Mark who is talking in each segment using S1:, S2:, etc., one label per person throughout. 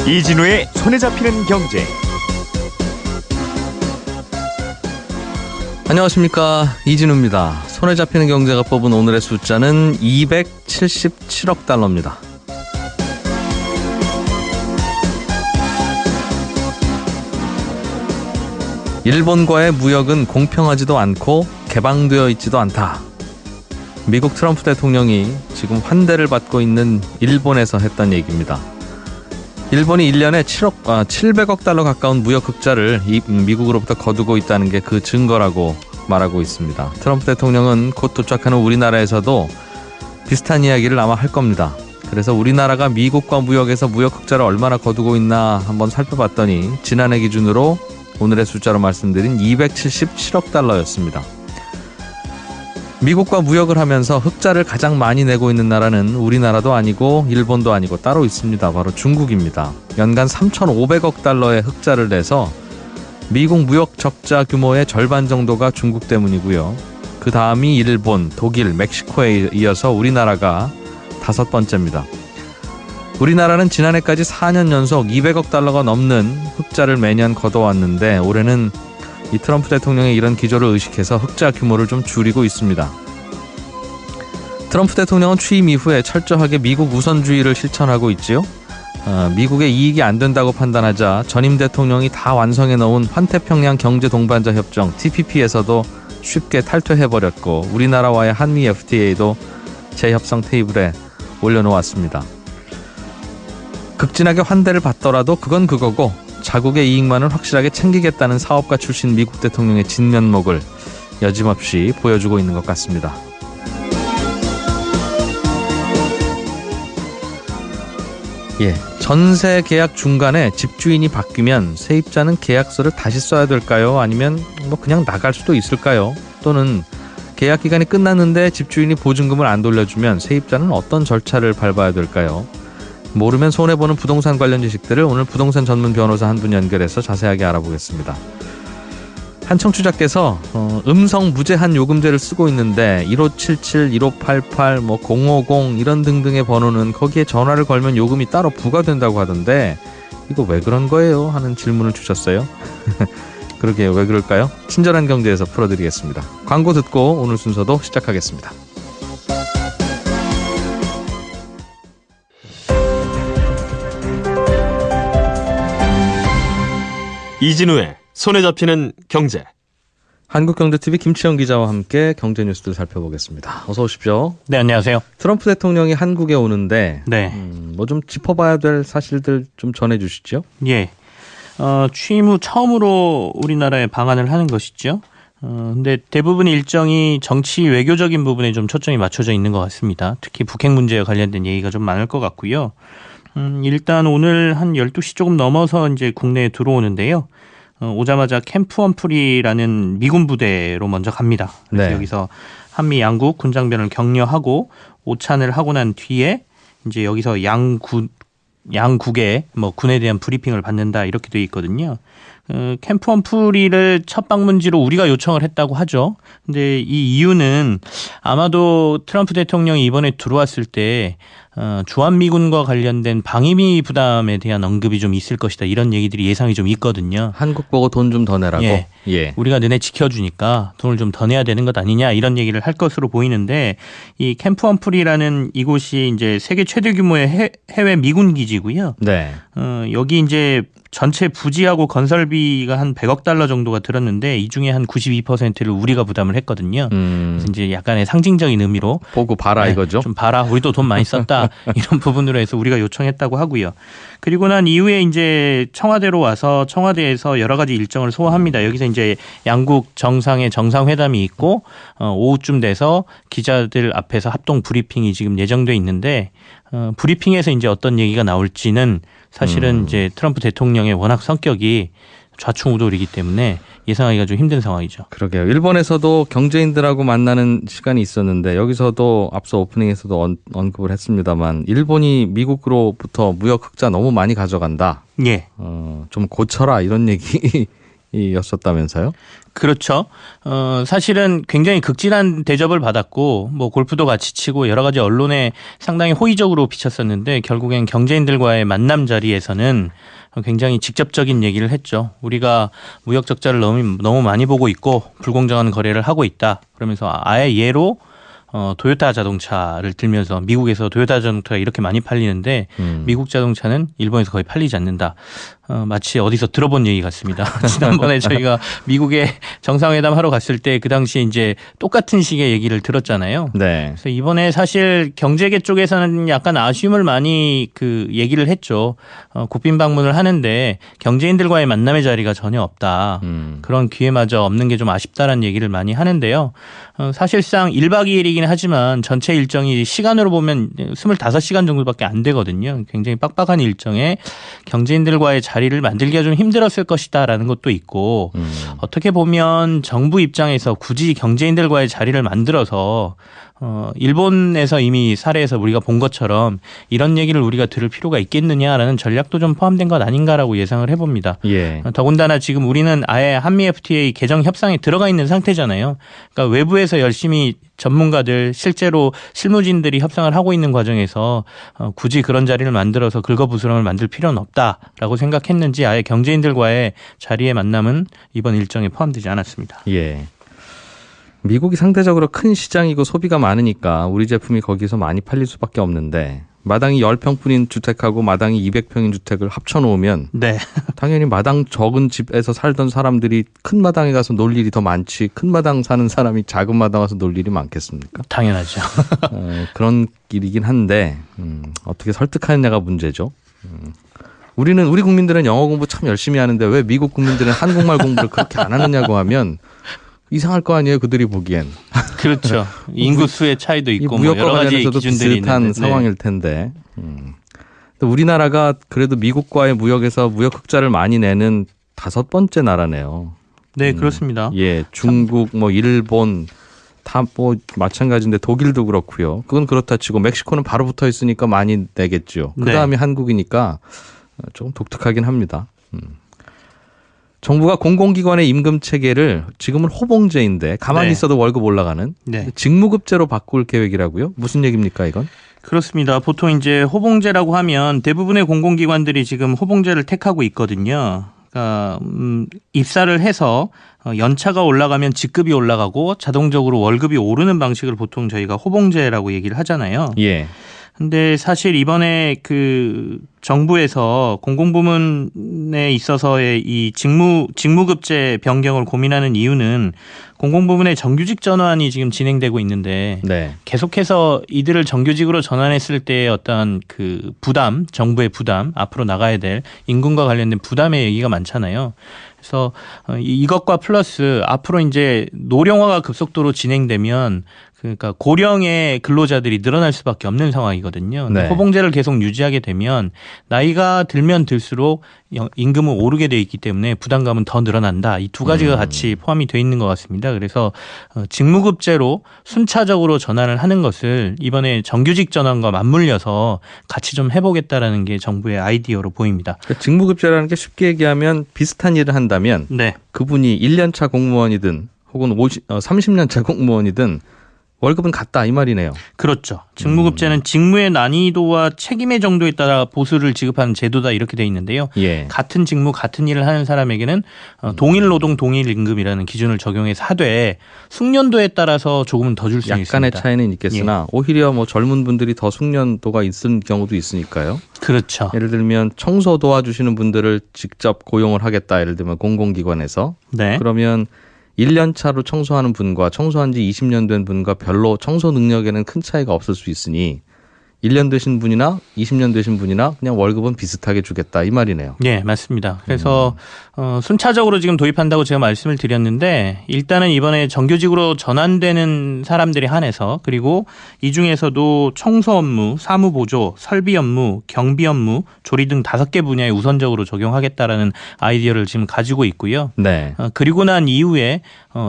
S1: 이진우의 손에 잡히는 경제.
S2: 안녕하십니까, 이진우입니다. 손에 잡히는 경제가 뽑은 오늘의 숫자는 277억 달러입니다. 일본과의 무역은 공평하지도 않고 개방되어 있지도 않다. 미국 트럼프 대통령이 지금 환대를 받고 있는 일본에서 했던 얘기입니다. 일본이 1년에 700억 달러 가까운 무역 흑자를 미국으로부터 거두고 있다는 게 그 증거라고 말하고 있습니다. 트럼프 대통령은 곧 도착하는 우리나라에서도 비슷한 이야기를 아마 할 겁니다. 그래서 우리나라가 미국과 무역에서 무역 흑자를 얼마나 거두고 있나 한번 살펴봤더니 지난해 기준으로 오늘의 숫자로 말씀드린 277억 달러였습니다. 미국과 무역을 하면서 흑자를 가장 많이 내고 있는 나라는 우리나라도 아니고 일본도 아니고 따로 있습니다. 바로 중국입니다. 연간 3,500억 달러의 흑자를 내서 미국 무역 적자 규모의 절반 정도가 중국 때문이고요. 그 다음이 일본, 독일, 멕시코에 이어서 우리나라가 5번째입니다. 우리나라는 지난해까지 4년 연속 200억 달러가 넘는 흑자를 매년 거둬왔는데 올해는 이 트럼프 대통령의 이런 기조를 의식해서 흑자 규모를 좀 줄이고 있습니다. 트럼프 대통령은 취임 이후에 철저하게 미국 우선주의를 실천하고 있지요. 미국의 이익이 안 된다고 판단하자 전임 대통령이 다 완성해 놓은 환태평양 경제동반자 협정 TPP에서도 쉽게 탈퇴해버렸고 우리나라와의 한미 FTA도 재협상 테이블에 올려놓았습니다. 극진하게 환대를 받더라도 그건 그거고 자국의 이익만은 확실하게 챙기겠다는 사업가 출신 미국 대통령의 진면목을 여짐없이 보여주고 있는 것 같습니다. 전세 계약 중간에 집주인이 바뀌면 세입자는 계약서를 다시 써야 될까요? 아니면 그냥 나갈 수도 있을까요? 또는 계약 기간이 끝났는데 집주인이 보증금을 안 돌려주면 세입자는 어떤 절차를 밟아야 될까요? 모르면 손해보는 부동산 관련 지식들을 오늘 부동산 전문 변호사 한 분 연결해서 자세하게 알아보겠습니다. 한 청취자께서 음성 무제한 요금제를 쓰고 있는데 1577, 1588, 050 이런 등등의 번호는 거기에 전화를 걸면 요금이 따로 부과된다고 하던데 이거 왜 그런 거예요? 하는 질문을 주셨어요. 그러게요. 왜 그럴까요? 친절한 경제에서 풀어드리겠습니다. 광고 듣고 오늘 순서도 시작하겠습니다.
S3: 이진우의 손에 잡히는 경제.
S2: 한국경제TV 김치영 기자와 함께 경제 뉴스들 살펴보겠습니다. 어서 오십시오.
S4: 네, 안녕하세요.
S2: 트럼프 대통령이 한국에 오는데
S4: 네.
S2: 좀 짚어봐야 될 사실들 좀 전해주시죠.
S4: 예. 취임 후 처음으로 우리나라에 방한을 하는 것이죠. 근데 대부분 일정이 정치 외교적인 부분에 좀 초점이 맞춰져 있는 것 같습니다. 특히 북핵 문제와 관련된 얘기가 좀 많을 것 같고요. 일단 오늘 한 12시 조금 넘어서 이제 국내에 들어오는데요. 오자마자 캠프 험프리라는 미군 부대로 먼저 갑니다. 그래서
S2: 네.
S4: 여기서 한미 양국 군장변을 격려하고 오찬을 하고 난 뒤에 이제 여기서 양국의 군에 대한 브리핑을 받는다 이렇게 돼 있거든요. 캠프 험프리를 첫 방문지로 우리가 요청을 했다고 하죠. 근데 이 이유는 아마도 트럼프 대통령이 이번에 들어왔을 때 주한미군과 관련된 방위비 부담에 대한 언급이 좀 있을 것이다. 이런 얘기들이 예상이 좀 있거든요.
S2: 한국 보고 돈 좀 더 내라고.
S4: 예. 우리가 너네 지켜주니까 돈을 좀 더 내야 되는 것 아니냐 이런 얘기를 할 것으로 보이는데 이 캠프 험프리라는 이곳이 이제 세계 최대 규모의 해외 미군 기지고요.
S2: 네.
S4: 여기 이제 전체 부지하고 건설비가 한 100억 달러 정도가 들었는데 이 중에 한 92%를 우리가 부담을 했거든요. 그래서 이제 약간의 상징적인 의미로
S2: 보고 봐라 이거죠.
S4: 좀 봐라. 우리도 돈 많이 썼다. 이런 부분으로 해서 우리가 요청했다고 하고요. 그리고 난 이후에 이제 청와대로 와서 청와대에서 여러 가지 일정을 소화합니다. 여기서 이제 양국 정상의 정상회담이 있고 오후쯤 돼서 기자들 앞에서 합동 브리핑이 지금 예정돼 있는데 브리핑에서 이제 어떤 얘기가 나올지는 사실은 이제 트럼프 대통령의 워낙 성격이 좌충우돌이기 때문에 예상하기가 좀 힘든 상황이죠.
S2: 그러게요. 일본에서도 경제인들하고 만나는 시간이 있었는데 여기서도 앞서 오프닝에서도 언급을 했습니다만 일본이 미국으로부터 무역 흑자 너무 많이 가져간다.
S4: 예.
S2: 좀 고쳐라 이런 얘기였었다면서요?
S4: 그렇죠. 사실은 굉장히 극진한 대접을 받았고, 뭐 골프도 같이 치고 여러 가지 언론에 상당히 호의적으로 비쳤었는데 결국엔 경제인들과의 만남 자리에서는 굉장히 직접적인 얘기를 했죠. 우리가 무역 적자를 너무 많이 보고 있고 불공정한 거래를 하고 있다. 그러면서 아예 예로 도요타 자동차를 들면서 미국에서 도요타 자동차가 이렇게 많이 팔리는데 미국 자동차는 일본에서 거의 팔리지 않는다. 마치 어디서 들어본 얘기 같습니다. 지난번에 저희가 미국에 정상회담 하러 갔을 때 그 당시 이제 똑같은 식의 얘기를 들었잖아요.
S2: 네.
S4: 그래서 이번에 사실 경제계 쪽에서는 약간 아쉬움을 많이 얘기를 했죠. 국빈 방문을 하는데 경제인들과의 만남의 자리가 전혀 없다. 그런 기회마저 없는 게 좀 아쉽다라는 얘기를 많이 하는데요. 사실상 1박 2일이긴 하지만 전체 일정이 시간으로 보면 25시간 정도밖에 안 되거든요. 굉장히 빡빡한 일정에 경제인들과의 자리를 만들기가 좀 힘들었을 것이다라는 것도 있고 어떻게 보면 정부 입장에서 굳이 경제인들과의 자리를 만들어서 일본에서 이미 사례에서 우리가 본 것처럼 이런 얘기를 우리가 들을 필요가 있겠느냐라는 전략도 좀 포함된 것 아닌가라고 예상을 해봅니다.
S2: 예.
S4: 더군다나 지금 우리는 아예 한미 FTA 개정 협상에 들어가 있는 상태잖아요. 그러니까 외부에서 열심히 전문가들 실제로 실무진들이 협상을 하고 있는 과정에서 굳이 그런 자리를 만들어서 긁어부스럼을 만들 필요는 없다라고 생각했는지 아예 경제인들과의 자리의 만남은 이번 일정에 포함되지 않았습니다.
S2: 예. 미국이 상대적으로 큰 시장이고 소비가 많으니까 우리 제품이 거기서 많이 팔릴 수밖에 없는데 마당이 10평뿐인 주택하고 마당이 200평인 주택을 합쳐놓으면
S4: 네.
S2: 당연히 마당 적은 집에서 살던 사람들이 큰 마당에 가서 놀 일이 더 많지 큰 마당 사는 사람이 작은 마당 와서 놀 일이 많겠습니까?
S4: 당연하죠.
S2: 그런 일이긴 한데 어떻게 설득하느냐가 문제죠. 우리 국민들은 영어 공부 참 열심히 하는데 왜 미국 국민들은 한국말 공부를 그렇게 안 하느냐고 하면 이상할 거 아니에요, 그들이 보기엔.
S4: 그렇죠. 인구수의 차이도 있고 뭐 여러 가지 기준들이
S2: 비슷한
S4: 있는데.
S2: 상황일 텐데. 우리나라가 그래도 미국과의 무역에서 무역 흑자를 많이 내는 5번째 나라네요.
S4: 네, 그렇습니다.
S2: 예, 중국, 뭐 일본 다 뭐 마찬가지인데 독일도 그렇고요. 그건 그렇다 치고 멕시코는 바로 붙어 있으니까 많이 내겠죠. 그 다음에 한국이니까 조금 독특하긴 합니다. 정부가 공공기관의 임금 체계를 지금은 호봉제인데 가만히 있어도 월급 올라가는 직무급제로 바꿀 계획이라고요? 무슨 얘기입니까 이건?
S4: 그렇습니다. 보통 이제 호봉제라고 하면 대부분의 공공기관들이 지금 호봉제를 택하고 있거든요. 그러니까 입사를 해서 연차가 올라가면 직급이 올라가고 자동적으로 월급이 오르는 방식을 보통 저희가 호봉제라고 얘기를 하잖아요.
S2: 예.
S4: 근데 사실 이번에 정부에서 공공부문에 있어서의 이 직무급제 변경을 고민하는 이유는 공공부문의 정규직 전환이 지금 진행되고 있는데 계속해서 이들을 정규직으로 전환했을 때의 어떤 부담, 정부의 부담, 앞으로 나가야 될 임금과 관련된 부담의 얘기가 많잖아요. 그래서 이것과 플러스 앞으로 이제 노령화가 급속도로 진행되면 그러니까 고령의 근로자들이 늘어날 수밖에 없는 상황이거든요. 호봉제를 계속 유지하게 되면 나이가 들면 들수록 임금은 오르게 돼 있기 때문에 부담감은 더 늘어난다. 이 두 가지가 같이 포함이 돼 있는 것 같습니다. 그래서 직무급제로 순차적으로 전환을 하는 것을 이번에 정규직 전환과 맞물려서 같이 좀 해보겠다라는 게 정부의 아이디어로 보입니다.
S2: 그러니까 직무급제라는 게 쉽게 얘기하면 비슷한 일을 한다면 그분이 1년차 공무원이든 혹은 30년차 공무원이든 월급은 같다 이 말이네요.
S4: 그렇죠. 직무급제는 직무의 난이도와 책임의 정도에 따라 보수를 지급하는 제도다 이렇게 돼 있는데요. 같은 직무 같은 일을 하는 사람에게는 동일 노동 동일 임금이라는 기준을 적용해서 하되 숙련도에 따라서 조금은 더 줄 수 있습니다.
S2: 약간의 차이는 있겠으나 오히려 뭐 젊은 분들이 더 숙련도가 있는 경우도 있으니까요.
S4: 그렇죠.
S2: 예를 들면 청소 도와주시는 분들을 직접 고용을 하겠다. 예를 들면 공공기관에서. 그러면 1년 차로 청소하는 분과 청소한 지 20년 된 분과 별로 청소 능력에는 큰 차이가 없을 수 있으니 1년 되신 분이나 20년 되신 분이나 그냥 월급은 비슷하게 주겠다 이 말이네요.
S4: 네, 맞습니다. 그래서 순차적으로 지금 도입한다고 제가 말씀을 드렸는데 일단은 이번에 정규직으로 전환되는 사람들에 한해서 그리고 이 중에서도 청소 업무, 사무보조, 설비 업무, 경비 업무, 조리 등 5개 분야에 우선적으로 적용하겠다라는 아이디어를 지금 가지고 있고요. 그리고 난 이후에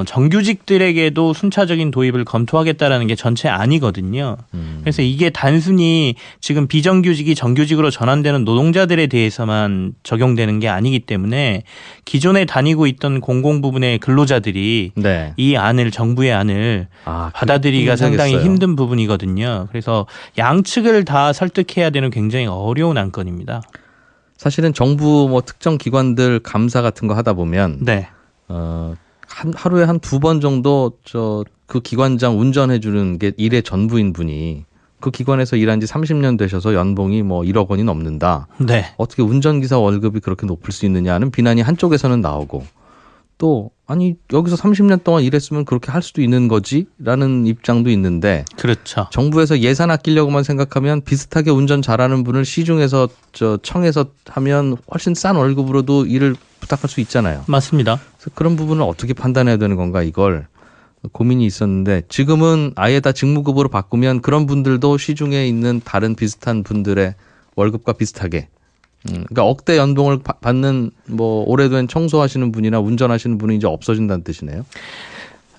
S4: 정규직들에게도 순차적인 도입을 검토하겠다라는 게 전체 안이거든요. 그래서 이게 단순히 지금 비정규직이 정규직으로 전환되는 노동자들에 대해서만 적용되는 게 아니기 때문에 기존에 다니고 있던 공공 부분의 근로자들이
S2: 네.
S4: 이 안을 정부의 안을 받아들이기가 상당히 힘든 부분이거든요. 그래서 양측을 다 설득해야 되는 굉장히 어려운 안건입니다.
S2: 사실은 정부 뭐 특정 기관들 감사 같은 거 하다 보면
S4: 네.
S2: 하루에 한 2번 정도 그 기관장 운전해주는 게 일의 전부인 분이 그 기관에서 일한 지 30년 되셔서 연봉이 뭐 1억 원이 넘는다.
S4: 네.
S2: 어떻게 운전기사 월급이 그렇게 높을 수 있느냐는 비난이 한쪽에서는 나오고 또 아니 여기서 30년 동안 일했으면 그렇게 할 수도 있는 거지라는 입장도 있는데
S4: 그렇죠.
S2: 정부에서 예산 아끼려고만 생각하면 비슷하게 운전 잘하는 분을 시중에서 청에서 하면 훨씬 싼 월급으로도 일을 부탁할 수 있잖아요.
S4: 맞습니다.
S2: 그래서 그런 부분을 어떻게 판단해야 되는 건가 이걸 고민이 있었는데 지금은 아예 다 직무급으로 바꾸면 그런 분들도 시중에 있는 다른 비슷한 분들의 월급과 비슷하게 그러니까 억대 연봉을 받는 뭐 오래된 청소하시는 분이나 운전하시는 분이 이제 없어진다는 뜻이네요.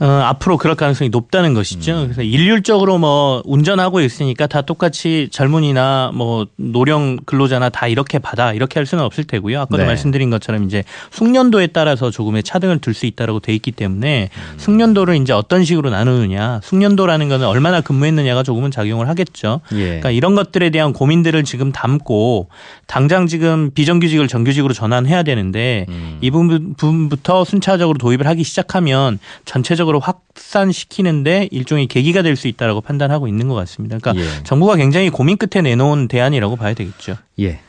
S4: 앞으로 그럴 가능성이 높다는 것이죠. 그래서 일률적으로 뭐 운전하고 있으니까 다 똑같이 젊은이나 뭐 노령 근로자나 다 이렇게 받아 이렇게 할 수는 없을 테고요. 아까도
S2: 네.
S4: 말씀드린 것처럼 이제 숙련도에 따라서 조금의 차등을 둘 수 있다라고 돼 있기 때문에 숙련도를 이제 어떤 식으로 나누느냐, 숙련도라는 거는 얼마나 근무했느냐가 조금은 작용을 하겠죠.
S2: 예.
S4: 그러니까 이런 것들에 대한 고민들을 지금 담고 당장 지금 비정규직을 정규직으로 전환해야 되는데 이 부분부터 순차적으로 도입을 하기 시작하면 전체적으로 확산시키는데 일종의 계기가 될 수 있다라고 판단하고 있는 것 같습니다. 그러니까
S2: 예.
S4: 정부가 굉장히 고민 끝에 내놓은 대안이라고 봐야 되겠죠.
S2: 예.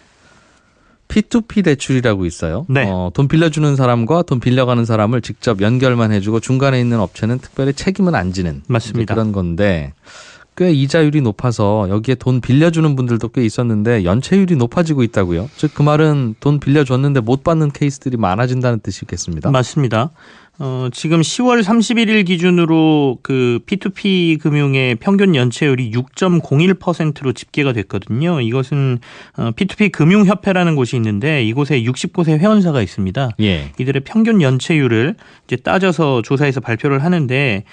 S2: P2P 대출이라고 있어요.
S4: 네.
S2: 돈 빌려주는 사람과 돈 빌려가는 사람을 직접 연결만 해주고 중간에 있는 업체는 특별히 책임은 안 지는
S4: 맞습니다.
S2: 그런 건데 꽤 이자율이 높아서 여기에 돈 빌려주는 분들도 꽤 있었는데 연체율이 높아지고 있다고요. 즉 그 말은 돈 빌려줬는데 못 받는 케이스들이 많아진다는 뜻이겠습니다.
S4: 맞습니다. 지금 10월 31일 기준으로 그 P2P 금융의 평균 연체율이 6.01%로 집계가 됐거든요. 이것은 P2P 금융협회라는 곳이 있는데 이곳에 60곳의 회원사가 있습니다.
S2: 예.
S4: 이들의 평균 연체율을 이제 따져서 조사해서 발표를 하는데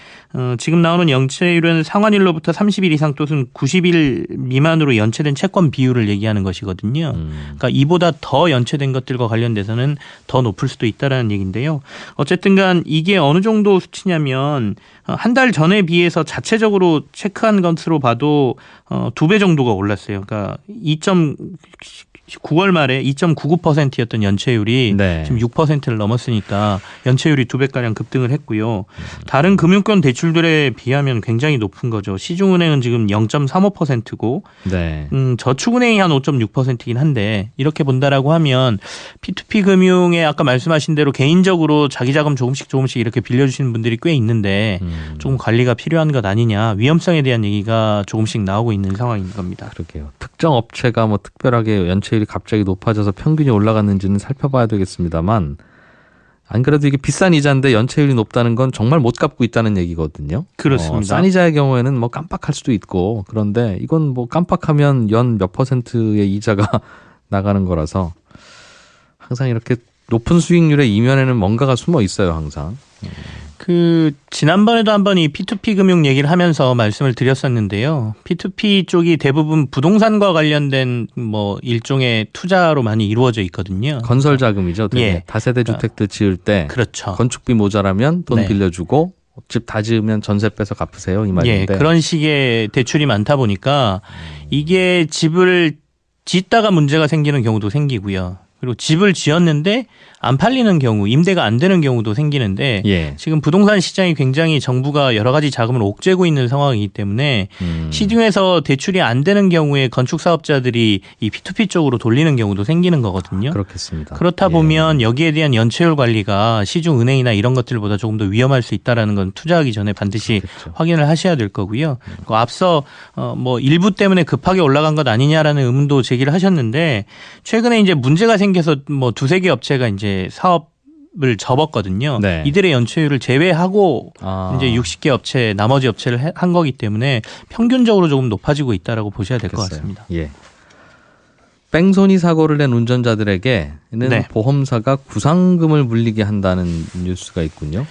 S4: 지금 나오는 연체율은 상환일로부터 30일 이상 또는 90일 미만으로 연체된 채권 비율을 얘기하는 것이거든요. 그러니까 이보다 더 연체된 것들과 관련돼서는 더 높을 수도 있다라는 얘기인데요. 어쨌든간 이게 어느 정도 수치냐면 한 달 전에 비해서 자체적으로 체크한 것으로 봐도 2배 정도가 올랐어요. 그러니까 9월 말에 2.99%였던 연체율이
S2: 네.
S4: 지금 6%를 넘었으니까 연체율이 2배가량 급등을 했고요. 다른 금융권 대출들에 비하면 굉장히 높은 거죠. 시중은행은 지금 0.35%고
S2: 네.
S4: 저축은행이 한 5.6%이긴 한데 이렇게 본다라고 하면 P2P 금융에 아까 말씀하신 대로 개인적으로 자기 자금 조금씩 이렇게 빌려주시는 분들이 꽤 있는데 조금 관리가 필요한 것 아니냐 위험성에 대한 얘기가 조금씩 나오고 있는 상황인 겁니다.
S2: 그러게요. 특정 업체가 뭐 특별하게 연체율이 갑자기 높아져서 평균이 올라갔는지는 살펴봐야 되겠습니다만 안 그래도 이게 비싼 이자인데 연체율이 높다는 건 정말 못 갚고 있다는 얘기거든요.
S4: 그렇습니다.
S2: 싼 이자의 경우에는 뭐 깜빡할 수도 있고 그런데 이건 뭐 깜빡하면 연 몇 %의 이자가 나가는 거라서 항상 이렇게 높은 수익률의 이면에는 뭔가가 숨어 있어요, 항상.
S4: 지난번에도 한번 이 P2P 금융 얘기를 하면서 말씀을 드렸었는데요. P2P 쪽이 대부분 부동산과 관련된 뭐 일종의 투자로 많이 이루어져 있거든요.
S2: 건설 자금이죠. 되게.
S4: 예.
S2: 다세대 주택들 지을 때
S4: 그렇죠.
S2: 건축비 모자라면 돈
S4: 네.
S2: 빌려주고 집 다 지으면 전세 빼서 갚으세요 이
S4: 예,
S2: 말인데.
S4: 그런 식의 대출이 많다 보니까 이게 집을 짓다가 문제가 생기는 경우도 생기고요. 그리고 집을 지었는데 안 팔리는 경우, 임대가 안 되는 경우도 생기는데
S2: 예.
S4: 지금 부동산 시장이 굉장히 정부가 여러 가지 자금을 옥죄고 있는 상황이기 때문에 시중에서 대출이 안 되는 경우에 건축 사업자들이 이 P2P 쪽으로 돌리는 경우도 생기는 거거든요.
S2: 그렇겠습니다.
S4: 그렇다
S2: 예.
S4: 보면 여기에 대한 연체율 관리가 시중 은행이나 이런 것들보다 조금 더 위험할 수 있다라는 건 투자하기 전에 반드시
S2: 그렇겠죠.
S4: 확인을 하셔야 될 거고요. 그리고 앞서 뭐 일부 때문에 급하게 올라간 것 아니냐라는 의문도 제기를 하셨는데 최근에 이제 문제가 생겨서 뭐 2-3개 업체가 이제 사업을 접었거든요.
S2: 네.
S4: 이들의 연체율을 제외하고
S2: 아.
S4: 이제 60개 업체 나머지 업체를 한 거기 때문에 평균적으로 조금 높아지고 있다라고 보셔야 될 것
S2: 그랬어요.
S4: 같습니다.
S2: 예. 뺑소니 사고를 낸 운전자들에게는
S4: 네.
S2: 보험사가 구상금을 물리게 한다는 뉴스가 있군요.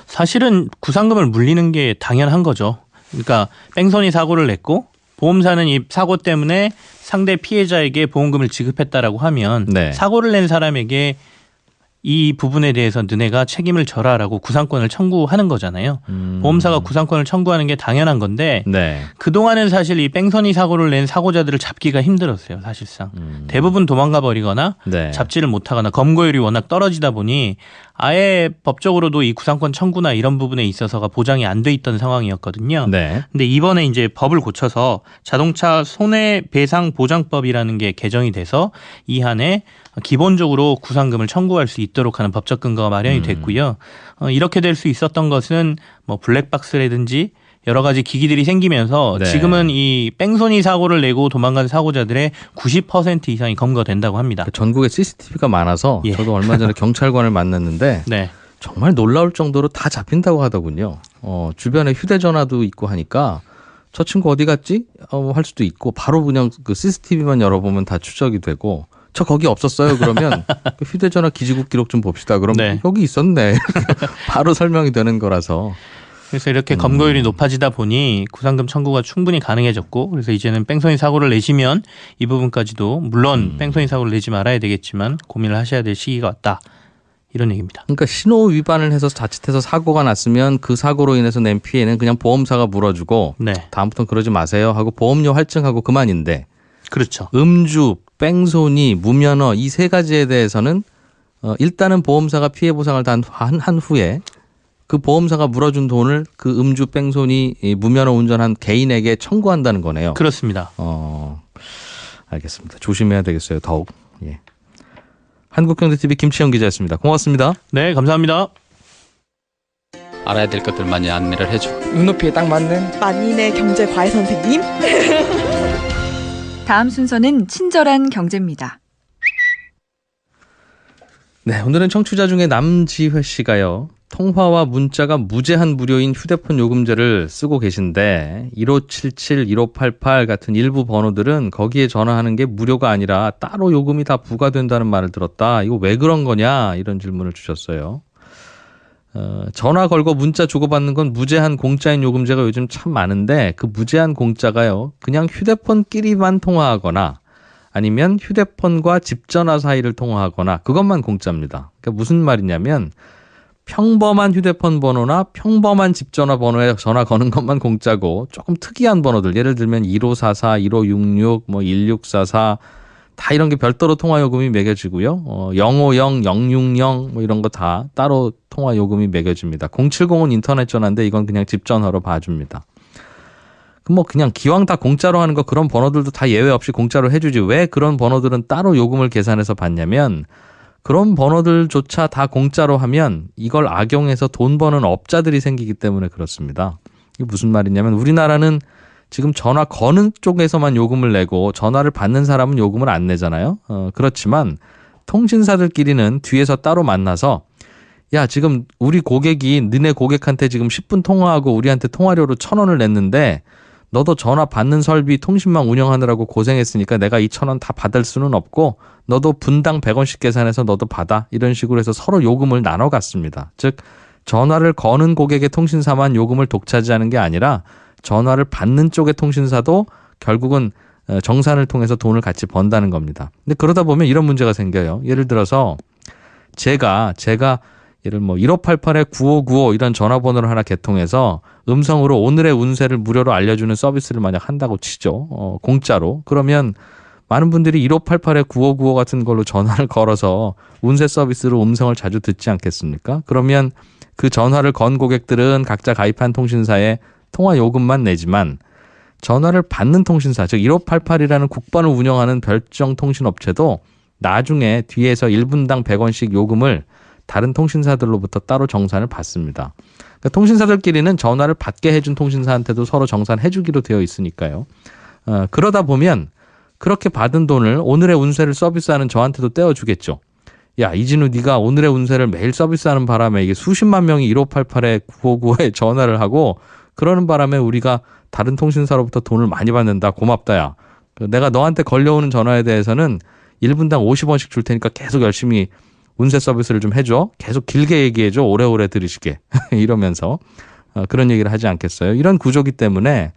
S4: 사실은 구상금을 물리는 게 당연한 거죠. 그러니까 뺑소니 사고를 냈고 보험사는 이 사고 때문에 상대 피해자에게 보험금을 지급했다라고 하면
S2: 네.
S4: 사고를 낸 사람에게 이 부분에 대해서 너네가 책임을 져라라고 구상권을 청구하는 거잖아요. 보험사가 구상권을 청구하는 게 당연한 건데
S2: 네.
S4: 그동안은 사실 이 뺑소니 사고를 낸 사고자들을 잡기가 힘들었어요. 사실상. 대부분 도망가 버리거나
S2: 네.
S4: 잡지를 못하거나 검거율이 워낙 떨어지다 보니 아예 법적으로도 이 구상권 청구나 이런 부분에 있어서가 보장이 안 돼 있던 상황이었거든요.
S2: 네.
S4: 근데 이번에 이제 법을 고쳐서 자동차 손해배상보장법이라는 게 개정이 돼서 이 한해 기본적으로 구상금을 청구할 수 있도록 하는 법적 근거가 마련이 됐고요. 이렇게 될 수 있었던 것은 뭐 블랙박스라든지 여러 가지 기기들이 생기면서
S2: 네.
S4: 지금은 이 뺑소니 사고를 내고 도망간 사고자들의 90% 이상이 검거된다고 합니다.
S2: 전국에 CCTV가 많아서
S4: 예.
S2: 저도 얼마 전에 경찰관을 만났는데
S4: 네.
S2: 정말 놀라울 정도로 다 잡힌다고 하더군요. 주변에 휴대전화도 있고 하니까 저 친구 어디 갔지? 할 수도 있고 바로 그냥 그 CCTV만 열어보면 다 추적이 되고 저 거기 없었어요. 그러면 그 휴대전화 기지국 기록 좀 봅시다. 그럼
S4: 네.
S2: 여기 있었네. 바로 설명이 되는 거라서.
S4: 그래서 이렇게 검거율이 높아지다 보니 구상금 청구가 충분히 가능해졌고 그래서 이제는 뺑소니 사고를 내시면 이 부분까지도 물론 뺑소니 사고를 내지 말아야 되겠지만 고민을 하셔야 될 시기가 왔다. 이런 얘기입니다.
S2: 그러니까 신호 위반을 해서 자칫해서 사고가 났으면 그 사고로 인해서 낸 피해는 그냥 보험사가 물어주고
S4: 네.
S2: 다음부터는 그러지 마세요 하고 보험료 할증하고 그만인데
S4: 그렇죠.
S2: 음주, 뺑소니, 무면허 이 세 가지에 대해서는 일단은 보험사가 피해 보상을 다 한 후에 그 보험사가 물어준 돈을 그 음주, 뺑소니, 무면허 운전한 개인에게 청구한다는 거네요.
S4: 그렇습니다.
S2: 알겠습니다. 조심해야 되겠어요. 더욱. 예. 한국경제TV 김치영 기자였습니다. 고맙습니다.
S4: 네, 감사합니다.
S5: 알아야 될 것들 많이 안내를 해주고
S6: 눈높이에 딱 맞는
S7: 만인의 경제 과외 선생님.
S8: 다음 순서는 친절한 경제입니다.
S2: 네, 오늘은 청취자 중에 남지회 씨가요. 통화와 문자가 무제한 무료인 휴대폰 요금제를 쓰고 계신데 1577, 1588 같은 일부 번호들은 거기에 전화하는 게 무료가 아니라 따로 요금이 다 부과된다는 말을 들었다. 이거 왜 그런 거냐? 이런 질문을 주셨어요. 전화 걸고 문자 주고받는 건 무제한 공짜인 요금제가 요즘 참 많은데 그 무제한 공짜가요. 그냥 휴대폰끼리만 통화하거나 아니면 휴대폰과 집전화 사이를 통화하거나 그것만 공짜입니다. 그러니까 무슨 말이냐면 평범한 휴대폰 번호나 평범한 집전화 번호에 전화 거는 것만 공짜고 조금 특이한 번호들 예를 들면 1544, 1566, 1644 다 이런 게 별도로 통화 요금이 매겨지고요. 050, 060 이런 거 다 따로 통화 요금이 매겨집니다. 070은 인터넷 전화인데 이건 그냥 집전화로 봐줍니다. 그냥 기왕 다 공짜로 하는 거 그런 번호들도 다 예외 없이 공짜로 해주지 왜 그런 번호들은 따로 요금을 계산해서 받냐면 그런 번호들조차 다 공짜로 하면 이걸 악용해서 돈 버는 업자들이 생기기 때문에 그렇습니다. 이게 무슨 말이냐면 우리나라는 지금 전화 거는 쪽에서만 요금을 내고 전화를 받는 사람은 요금을 안 내잖아요. 그렇지만 통신사들끼리는 뒤에서 따로 만나서 야 지금 우리 고객이 너네 고객한테 지금 10분 통화하고 우리한테 통화료로 1,000원을 냈는데 너도 전화 받는 설비 통신망 운영하느라고 고생했으니까 내가 2,000원 다 받을 수는 없고 너도 분당 100원씩 계산해서 너도 받아. 이런 식으로 해서 서로 요금을 나눠 갔습니다. 즉 전화를 거는 고객의 통신사만 요금을 독차지하는 게 아니라 전화를 받는 쪽의 통신사도 결국은 정산을 통해서 돈을 같이 번다는 겁니다. 근데 그러다 보면 이런 문제가 생겨요. 예를 들어서 제가 예를 1588에 9595 이런 전화번호를 하나 개통해서 음성으로 오늘의 운세를 무료로 알려주는 서비스를 만약 한다고 치죠. 공짜로. 그러면 많은 분들이 1588에 9595 같은 걸로 전화를 걸어서 운세 서비스로 음성을 자주 듣지 않겠습니까? 그러면 그 전화를 건 고객들은 각자 가입한 통신사에 통화 요금만 내지만 전화를 받는 통신사, 즉 1588이라는 국번을 운영하는 별정 통신업체도 나중에 뒤에서 1분당 100원씩 요금을 다른 통신사들로부터 따로 정산을 받습니다. 그러니까 통신사들끼리는 전화를 받게 해준 통신사한테도 서로 정산해주기로 되어 있으니까요. 그러다 보면 그렇게 받은 돈을 오늘의 운세를 서비스하는 저한테도 떼어주겠죠. 야 이진우 네가 오늘의 운세를 매일 서비스하는 바람에 이게 수십만 명이 1588에 9595에 전화를 하고 그러는 바람에 우리가 다른 통신사로부터 돈을 많이 받는다. 고맙다 야. 내가 너한테 걸려오는 전화에 대해서는 1분당 50원씩 줄 테니까 계속 열심히 운세 서비스를 좀 해줘. 계속 길게 얘기해줘. 오래오래 들으시게. 이러면서 그런 얘기를 하지 않겠어요. 이런 구조기 때문에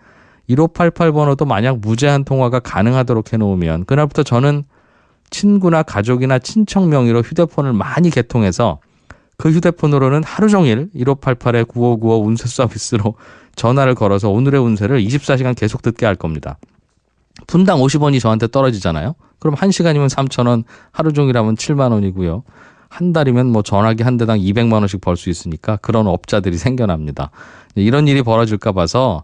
S2: 1588 번호도 만약 무제한 통화가 가능하도록 해놓으면 그날부터 저는 친구나 가족이나 친척 명의로 휴대폰을 많이 개통해서 그 휴대폰으로는 하루 종일 1588에 9595 운세 서비스로 전화를 걸어서 오늘의 운세를 24시간 계속 듣게 할 겁니다. 분당 50원이 저한테 떨어지잖아요. 그럼 1시간이면 3,000원, 하루 종일 하면 7만 원이고요. 한 달이면 뭐 전화기 한 대당 200만 원씩 벌 수 있으니까 그런 업자들이 생겨납니다. 이런 일이 벌어질까 봐서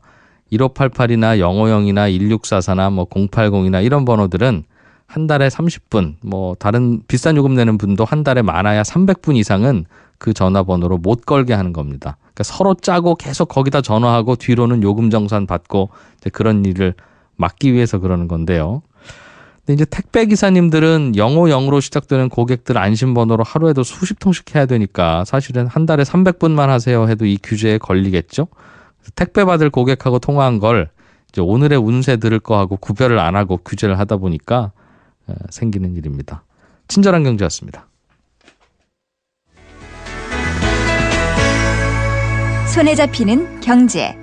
S2: 1588이나 050이나 1644나 뭐 080이나 이런 번호들은 한 달에 30분, 뭐 다른 비싼 요금 내는 분도 한 달에 많아야 300분 이상은 그 전화번호로 못 걸게 하는 겁니다. 그러니까 서로 짜고 계속 거기다 전화하고 뒤로는 요금 정산 받고 이제 그런 일을 막기 위해서 그러는 건데요. 근데 이제 택배 기사님들은 050으로 시작되는 고객들 안심번호로 하루에도 수십 통씩 해야 되니까 사실은 한 달에 300분만 하세요 해도 이 규제에 걸리겠죠. 택배 받을 고객하고 통화한 걸 이제 오늘의 운세 들을 거하고 구별을 안 하고 규제를 하다 보니까 생기는 일입니다. 친절한 경제였습니다.
S8: 손에 잡히는 경제.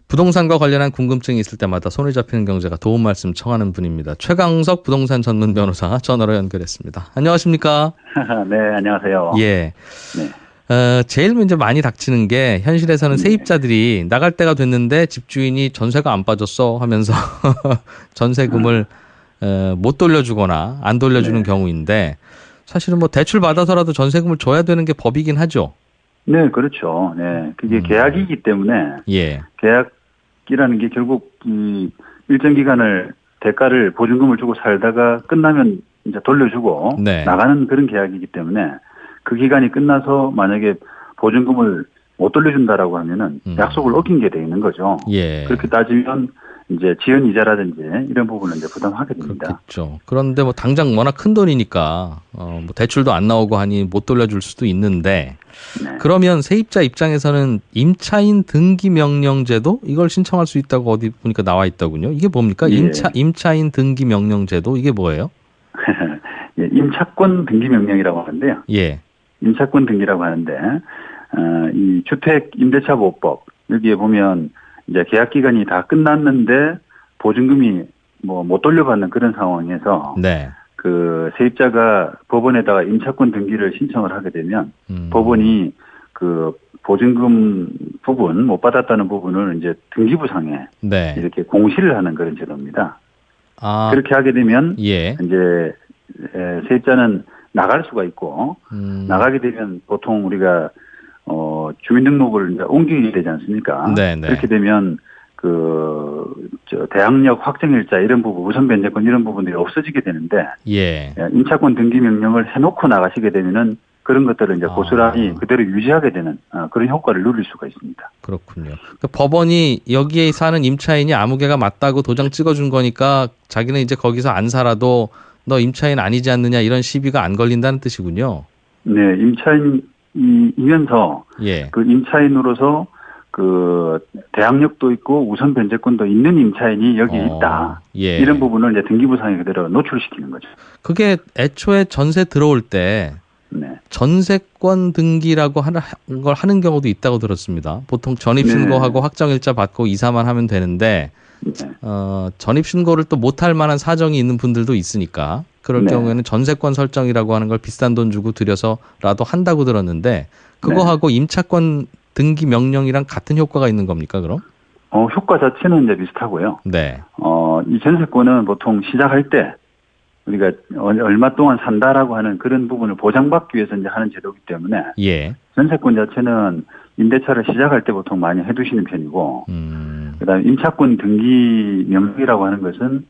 S2: 부동산과 관련한 궁금증이 있을 때마다 손에 잡히는 경제가 도움 말씀 청하는 분입니다. 최강석 부동산 전문 변호사 전화로 연결했습니다. 안녕하십니까?
S6: 네, 안녕하세요.
S2: 예.
S6: 네.
S2: 제일 이제 많이 닥치는 게 현실에서는 세입자들이 나갈 때가 됐는데 집주인이 전세가 안 빠졌어 하면서 전세금을 못 돌려주거나 안 돌려주는 경우인데 사실은 뭐 대출 받아서라도 전세금을 줘야 되는 게 법이긴 하죠.
S6: 네, 그렇죠. 네, 그게 계약이기 때문에
S2: 예.
S6: 계약이라는 게 결국 이 일정 기간을 대가를 보증금을 주고 살다가 끝나면 이제 돌려주고
S2: 네.
S6: 나가는 그런 계약이기 때문에 그 기간이 끝나서 만약에 보증금을 못 돌려준다라고 하면은 약속을 어긴 게 돼 있는 거죠.
S2: 예.
S6: 그렇게 따지면 이제 지연 이자라든지 이런 부분은 이제 부담하게 됩니다.
S2: 그렇죠. 그런데 뭐 당장 워낙 큰 돈이니까 뭐 대출도 안 나오고 하니 못 돌려줄 수도 있는데
S6: 네.
S2: 그러면 세입자 입장에서는 임차인 등기 명령제도 이걸 신청할 수 있다고 어디 보니까 나와 있더군요. 이게 뭡니까?
S6: 예.
S2: 임차인 등기 명령제도 이게 뭐예요?
S6: 예, 임차권 등기 명령이라고 하는데요.
S2: 예.
S6: 임차권 등기라고 하는데 이 주택 임대차 보호법 여기에 보면 이제 계약 기간이 다 끝났는데 보증금이 뭐 못 돌려받는 그런 상황에서
S2: 네.
S6: 그 세입자가 법원에다가 임차권 등기를 신청을 하게 되면 법원이 그 보증금 부분 못 받았다는 부분을 이제 등기부상에
S2: 네.
S6: 이렇게 공시를 하는 그런 제도입니다.
S2: 아,
S6: 그렇게 하게 되면
S2: 예.
S6: 이제 세입자는 나갈 수가 있고 나가게 되면 보통 우리가 주민등록을 이제 옮기게 되지 않습니까?
S2: 네네.
S6: 그렇게 되면 대항력 확정일자 이런 부분, 우선 변제권 이런 부분들이 없어지게 되는데
S2: 예.
S6: 임차권 등기 명령을 해놓고 나가시게 되면은 그런 것들을 이제 고스란히 그대로 유지하게 되는 그런 효과를 누릴 수가 있습니다.
S2: 그렇군요. 그러니까 법원이 여기에 사는 임차인이 아무 개가 맞다고 도장 찍어준 거니까 자기는 이제 거기서 안 살아도 너 임차인 아니지 않느냐 이런 시비가 안 걸린다는 뜻이군요.
S6: 네, 임차인이면서
S2: 예.
S6: 그 임차인으로서 그 대항력도 있고 우선 변제권도 있는 임차인이 여기 있다.
S2: 예.
S6: 이런 부분을 이제 등기부상에 그대로 노출시키는 거죠.
S2: 그게 애초에 전세 들어올 때
S6: 네.
S2: 전세권 등기라고 하는 걸 하는 경우도 있다고 들었습니다. 보통 전입신고하고 확정일자 받고 이사만 하면 되는데
S6: 네.
S2: 전입신고를 또 못할 만한 사정이 있는 분들도 있으니까 그럴
S6: 네.
S2: 경우에는 전세권 설정이라고 하는 걸 비싼 돈 주고 들여서라도 한다고 들었는데 그거하고 임차권 등기 명령이랑 같은 효과가 있는 겁니까 그럼?
S6: 효과 자체는 이제 비슷하고요.
S2: 네.
S6: 이 전세권은 보통 시작할 때 우리가 얼마 동안 산다라고 하는 그런 부분을 보장받기 위해서 이제 하는 제도이기 때문에
S2: 예.
S6: 전세권 자체는 임대차를 시작할 때 보통 많이 해두시는 편이고 그다음에 임차권 등기 명령이라고 하는 것은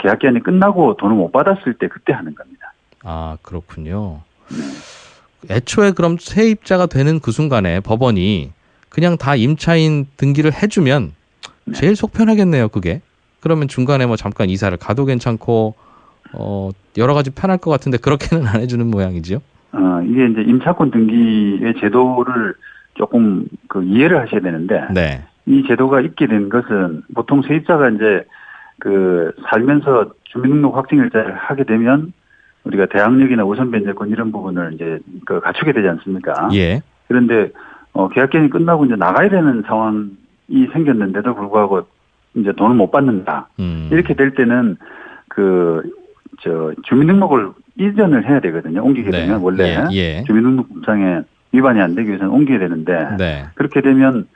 S6: 계약 기간이 끝나고 돈을 못 받았을 때 그때 하는 겁니다.
S2: 아 그렇군요. 애초에 그럼 세입자가 되는 그 순간에 법원이 그냥 다 임차인 등기를 해주면 제일 속 편하겠네요 그게. 그러면 중간에 뭐 잠깐 이사를 가도 괜찮고 여러 가지 편할 것 같은데 그렇게는 안 해주는 모양이지요?
S6: 이게 이제 임차권 등기의 제도를 조금 그 이해를 하셔야 되는데
S2: 네.
S6: 이 제도가 있게 된 것은 보통 세입자가 이제 그 살면서 주민등록 확정일자를 하게 되면 우리가 대항력이나 우선 변제권 이런 부분을 이제 그 갖추게 되지 않습니까?
S2: 예.
S6: 그런데 계약기간이 끝나고 이제 나가야 되는 상황이 생겼는데도 불구하고 이제 돈을 못 받는다. 이렇게 될 때는 주민등록을 이전을 해야 되거든요. 옮기게
S2: 네.
S6: 되면 원래
S2: 예.
S6: 주민등록법상에 위반이 안 되기 위해서는 옮겨야 되는데
S2: 네.
S6: 그렇게 되면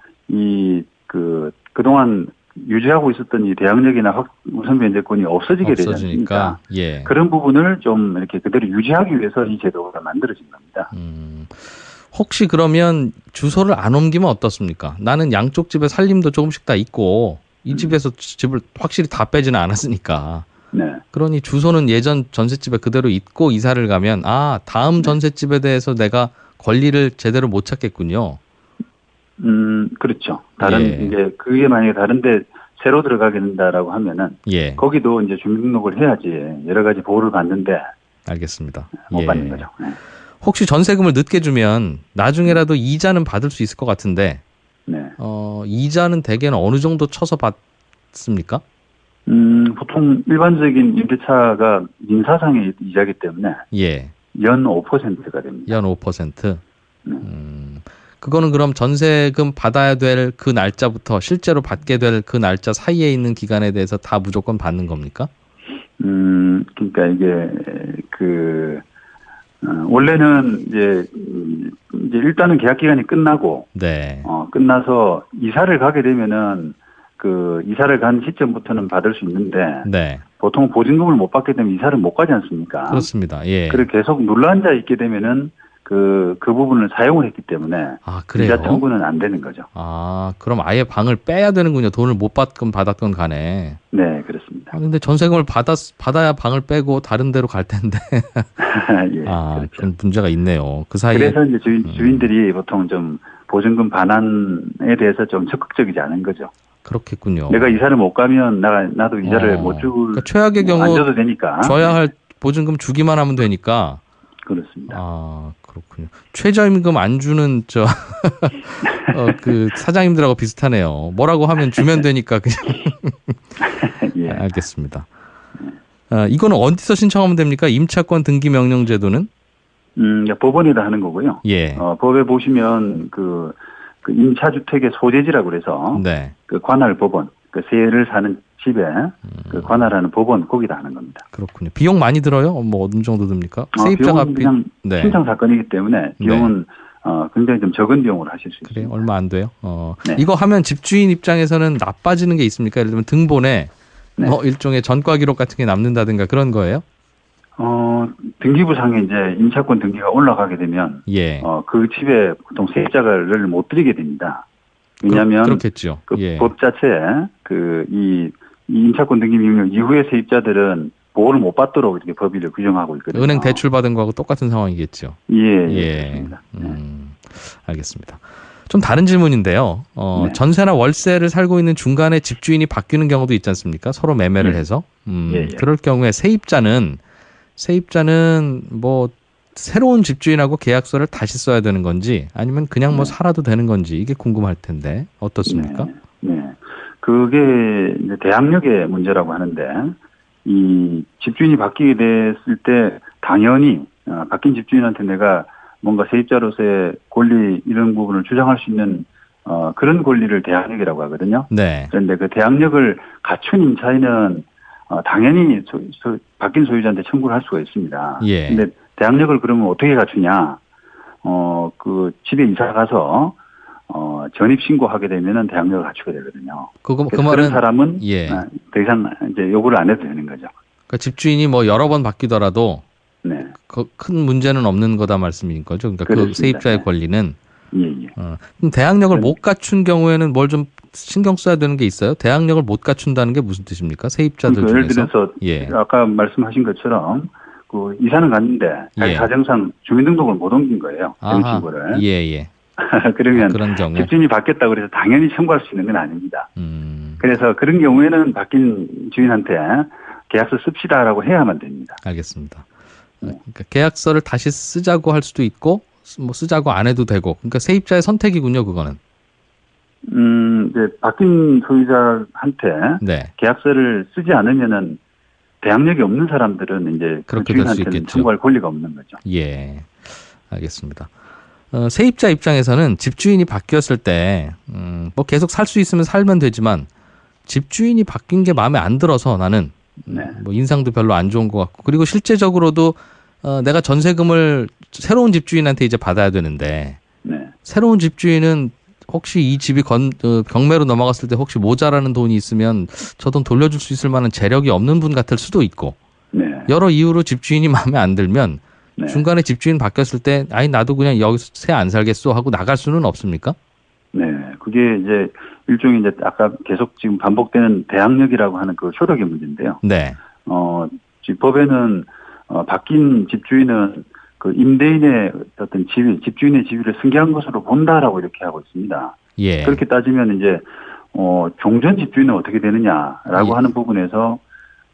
S6: 그동안 유지하고 있었던 이 대항력이나 우선 변제권이 없어지게 되지 않습니까?
S2: 예.
S6: 그런 부분을 좀 이렇게 그대로 유지하기 위해서 이 제도가 만들어진 겁니다.
S2: 혹시 그러면 주소를 안 옮기면 어떻습니까? 나는 양쪽 집에 살림도 조금씩 다 있고 이 집에서 집을 확실히 다 빼지는 않았으니까.
S6: 네.
S2: 그러니 주소는 예전 전셋집에 그대로 있고 이사를 가면 다음 전셋집에 대해서 내가 권리를 제대로 못 찾겠군요.
S6: 그렇죠.
S2: 예.
S6: 그게 만약에 다른데 새로 들어가게 된다라고 하면은
S2: 예.
S6: 거기도 이제 주민등록을 해야지 여러 가지 보호를 받는데
S2: 알겠습니다.
S6: 못
S2: 예.
S6: 받는 거죠. 네.
S2: 혹시 전세금을 늦게 주면 나중에라도 이자는 받을 수 있을 것 같은데
S6: 네.
S2: 이자는 대개는 어느 정도 쳐서 받습니까?
S6: 보통 일반적인 임대차가 민사상의 이자이기 때문에
S2: 예.
S6: 연 5%가 됩니다.
S2: 연 5%. 그거는 그럼 전세금 받아야 될 그 날짜부터 실제로 받게 될 그 날짜 사이에 있는 기간에 대해서 다 무조건 받는 겁니까?
S6: 그러니까 이게 원래는 이제 일단은 계약 기간이 끝나고
S2: 네.
S6: 끝나서 이사를 가게 되면은 그 이사를 간 시점부터는 받을 수 있는데
S2: 네.
S6: 보통 보증금을 못 받게 되면 이사를 못 가지 않습니까?
S2: 그렇습니다. 예.
S6: 그래 계속 눌러앉아 있게 되면은 그 부분을 사용을 했기 때문에
S2: 그래요?
S6: 이자 청구는 안 되는 거죠.
S2: 그럼 아예 방을 빼야 되는군요. 돈을 못 받건 받았건 간에.
S6: 네, 그렇습니다.
S2: 근데 전세금을 받아야 방을 빼고 다른 데로 갈 텐데.
S6: 예, 그렇죠.
S2: 그런 문제가 있네요. 그 사이에.
S6: 그래서 이제 주인들이 보통 좀 보증금 반환에 대해서 좀 적극적이지 않은 거죠.
S2: 그렇겠군요.
S6: 내가 이사를 못 가면 나도 이자를 못 줄.
S2: 그러니까 최악의 경우
S6: 안 줘도 되니까.
S2: 줘야 할 보증금 주기만 하면 되니까.
S6: 그렇습니다.
S2: 그렇군요. 최저임금 안 주는 그 사장님들하고 비슷하네요. 뭐라고 하면 주면 되니까 그냥.
S6: 예.
S2: 알겠습니다. 이거는 어디서 신청하면 됩니까? 임차권 등기 명령 제도는?
S6: 법원에다 하는 거고요.
S2: 예.
S6: 법에 보시면 그 임차주택의 소재지라고 그래서
S2: 네.
S6: 그 관할 법원, 그 세를 사는 집에 그 관할하는 법원 거기다 하는 겁니다.
S2: 그렇군요. 비용 많이 들어요? 뭐 어느 정도 듭니까?
S6: 세입자가 그냥
S2: 네.
S6: 신청 사건이기 때문에 비용은 굉장히 좀 적은 비용으로 하실 수 있습니다.
S2: 그래요? 얼마 안 돼요?
S6: 네.
S2: 이거 하면 집주인 입장에서는 나빠지는 게 있습니까? 예를 들면 등본에
S6: 네.
S2: 일종의 전과 기록 같은 게 남는다든가 그런 거예요?
S6: 등기부상에 이제 임차권 등기가 올라가게 되면
S2: 예.
S6: 그 집에 보통 세입자를 못 들이게 됩니다. 왜냐하면
S2: 그렇겠죠.
S6: 그
S2: 예.
S6: 법 자체에 이 임차권 등기 명령 이후에 세입자들은 보호를 못 받도록 이렇게 법위를 규정하고 있거든요.
S2: 은행 대출 받은 거하고 똑같은 상황이겠죠.
S6: 예.
S2: 알겠습니다. 좀 다른 질문인데요.
S6: 네.
S2: 전세나 월세를 살고 있는 중간에 집주인이 바뀌는 경우도 있지 않습니까? 서로 매매를 해서.
S6: 예.
S2: 그럴 경우에 세입자는 뭐 새로운 집주인하고 계약서를 다시 써야 되는 건지 아니면 그냥 뭐 살아도 되는 건지 이게 궁금할 텐데 어떻습니까?
S6: 네. 그게 이제 대항력의 문제라고 하는데 이 집주인이 바뀌게 됐을 때 당연히 바뀐 집주인한테 내가 뭔가 세입자로서의 권리 이런 부분을 주장할 수 있는 그런 권리를 대항력이라고 하거든요.
S2: 네.
S6: 그런데 그 대항력을 갖춘 임차인은 당연히 바뀐 소유자한테 청구를 할 수가 있습니다.
S2: 예.
S6: 근데 대항력을 그러면 어떻게 갖추냐? 그 집에 이사 가서 전입 신고하게 되면은 대항력을 갖추게 되거든요.
S2: 그
S6: 그런
S2: 말은
S6: 사람은
S2: 예.
S6: 더 이상 이제 요구를 안 해도 되는 거죠.
S2: 그러니까 집주인이 뭐 여러 번 바뀌더라도
S6: 네.
S2: 큰 문제는 없는 거다 말씀인 거죠. 그러니까 그
S6: 그렇습니다.
S2: 세입자의
S6: 네.
S2: 권리는.
S6: 예.
S2: 그럼 대항력을 못 갖춘 경우에는 뭘 좀 신경 써야 되는 게 있어요? 대항력을 못 갖춘다는 게 무슨 뜻입니까? 세입자들
S6: 그러니까
S2: 중에서.
S6: 예를 들어서 아까 말씀하신 것처럼 그 이사는 갔는데
S2: 예.
S6: 사정상 주민등록을 못 옮긴 거예요. 전입신고를.
S2: 예.
S6: 그러면
S2: 그런 경우.
S6: 집주인이 바뀌었다고 그래서 당연히 청구할 수 있는 건 아닙니다. 그래서 그런 경우에는 바뀐 주인한테 계약서 씁시다라고 해야만 됩니다.
S2: 알겠습니다. 그러니까 계약서를 다시 쓰자고 할 수도 있고 뭐 쓰자고 안 해도 되고. 그러니까 세입자의 선택이군요, 그거는.
S6: 이제 바뀐 소유자한테
S2: 네.
S6: 계약서를 쓰지 않으면은 대항력이 없는 사람들은 이제 그
S2: 그렇게 될 수
S6: 주인한테는
S2: 있겠죠.
S6: 청구할 권리가 없는 거죠.
S2: 예. 알겠습니다. 세입자 입장에서는 집주인이 바뀌었을 때, 뭐 계속 살 수 있으면 살면 되지만, 집주인이 바뀐 게 마음에 안 들어서 나는,
S6: 네.
S2: 뭐 인상도 별로 안 좋은 것 같고, 그리고 실제적으로도, 내가 전세금을 새로운 집주인한테 이제 받아야 되는데,
S6: 네.
S2: 새로운 집주인은 혹시 이 집이 경매로 넘어갔을 때 혹시 모자라는 돈이 있으면 저 돈 돌려줄 수 있을 만한 재력이 없는 분 같을 수도 있고,
S6: 네.
S2: 여러 이유로 집주인이 마음에 안 들면,
S6: 네.
S2: 중간에 집주인 바뀌었을 때 아니 나도 그냥 여기서 새 안 살겠어 하고 나갈 수는 없습니까?
S6: 네. 그게 이제 일종의 이제 아까 계속 지금 반복되는 대항력이라고 하는 그 효력의 문제인데요.
S2: 네.
S6: 법에는 바뀐 집주인은 그 임대인의 어떤 집주인의 지위를 승계한 것으로 본다라고 이렇게 하고 있습니다.
S2: 예.
S6: 그렇게 따지면 이제 종전 집주인은 어떻게 되느냐라고
S2: 예.
S6: 하는 부분에서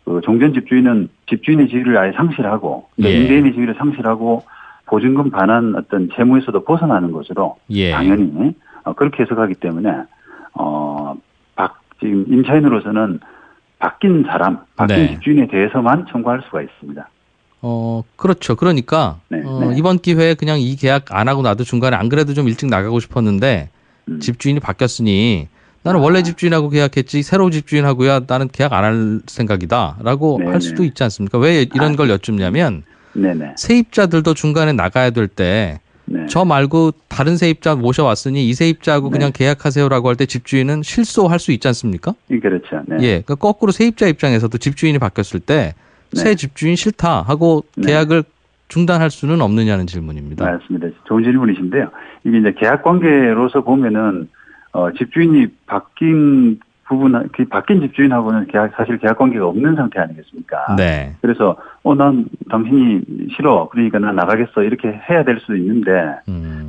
S6: 그 종전 집주인은 집주인의 지위를 아예 상실하고 그러니까
S2: 예.
S6: 임대인의 지위를 상실하고 보증금 반환 어떤 채무에서도 벗어나는 것으로
S2: 예.
S6: 당연히 그렇게 해석하기 때문에 지금 임차인으로서는 바뀐
S2: 네.
S6: 집주인에 대해서만 청구할 수가 있습니다.
S2: 그렇죠. 그러니까
S6: 네, 네.
S2: 이번 기회에 그냥 이 계약 안 하고 나도 중간에 안 그래도 좀 일찍 나가고 싶었는데 집주인이 바뀌었으니 나는 원래 집주인하고 계약했지 새로운 집주인하고야 나는 계약 안 할 생각이다라고
S6: 네네.
S2: 할 수도 있지 않습니까? 왜 이런 걸 여쭙냐면
S6: 네네.
S2: 세입자들도 중간에 나가야 될 때 저
S6: 네.
S2: 말고 다른 세입자 모셔왔으니 이 세입자하고
S6: 네.
S2: 그냥 계약하세요라고 할 때 집주인은 실소할 수 있지 않습니까?
S6: 그렇죠. 네.
S2: 예, 그러니까 거꾸로 세입자 입장에서도 집주인이 바뀌었을 때 새
S6: 네.
S2: 집주인 싫다 하고
S6: 네.
S2: 계약을 중단할 수는 없느냐는 질문입니다.
S6: 맞습니다. 좋은 질문이신데요. 이게 이제 계약 관계로서 보면은 집주인이 바뀐 집주인하고는 사실 계약 관계가 없는 상태 아니겠습니까?
S2: 네.
S6: 그래서 난 당신이 싫어. 그러니까 난 나가겠어. 이렇게 해야 될 수도 있는데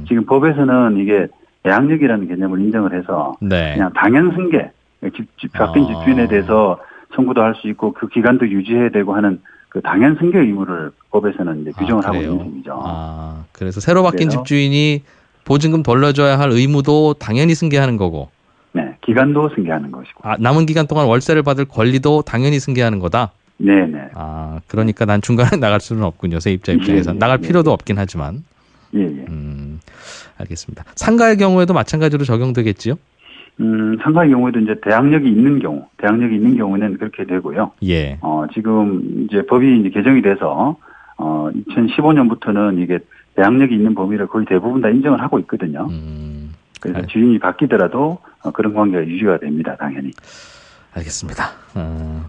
S6: 지금 법에서는 이게 대항력이라는 개념을 인정을 해서
S2: 네.
S6: 그냥 당연 승계, 바뀐 집주인에 대해서 청구도 할 수 있고 그 기간도 유지해야 되고 하는 그 당연 승계 의무를 법에서는 이제 규정을 하고 있는 셈이죠.
S2: 그래서 새로 바뀐
S6: 그래서
S2: 집주인이 보증금 돌려줘야 할 의무도 당연히 승계하는 거고.
S6: 네, 기간도 승계하는 것이고.
S2: 남은 기간 동안 월세를 받을 권리도 당연히 승계하는 거다.
S6: 네네.
S2: 그러니까 난 중간에 나갈 수는 없군요. 세입자 입장에서.
S6: 예,
S2: 나갈
S6: 예,
S2: 필요도
S6: 예.
S2: 없긴 하지만.
S6: 예.
S2: 알겠습니다. 상가의 경우에도 마찬가지로 적용되겠지요?
S6: 상가의 경우에도 이제 대항력이 있는 경우는 그렇게 되고요.
S2: 예.
S6: 지금 이제 법이 이제 개정이 돼서 2015년부터는 이게 대항력이 있는 범위를 거의 대부분 다 인정을 하고 있거든요. 그래서 주인이 바뀌더라도 그런 관계가 유지가 됩니다, 당연히.
S2: 알겠습니다.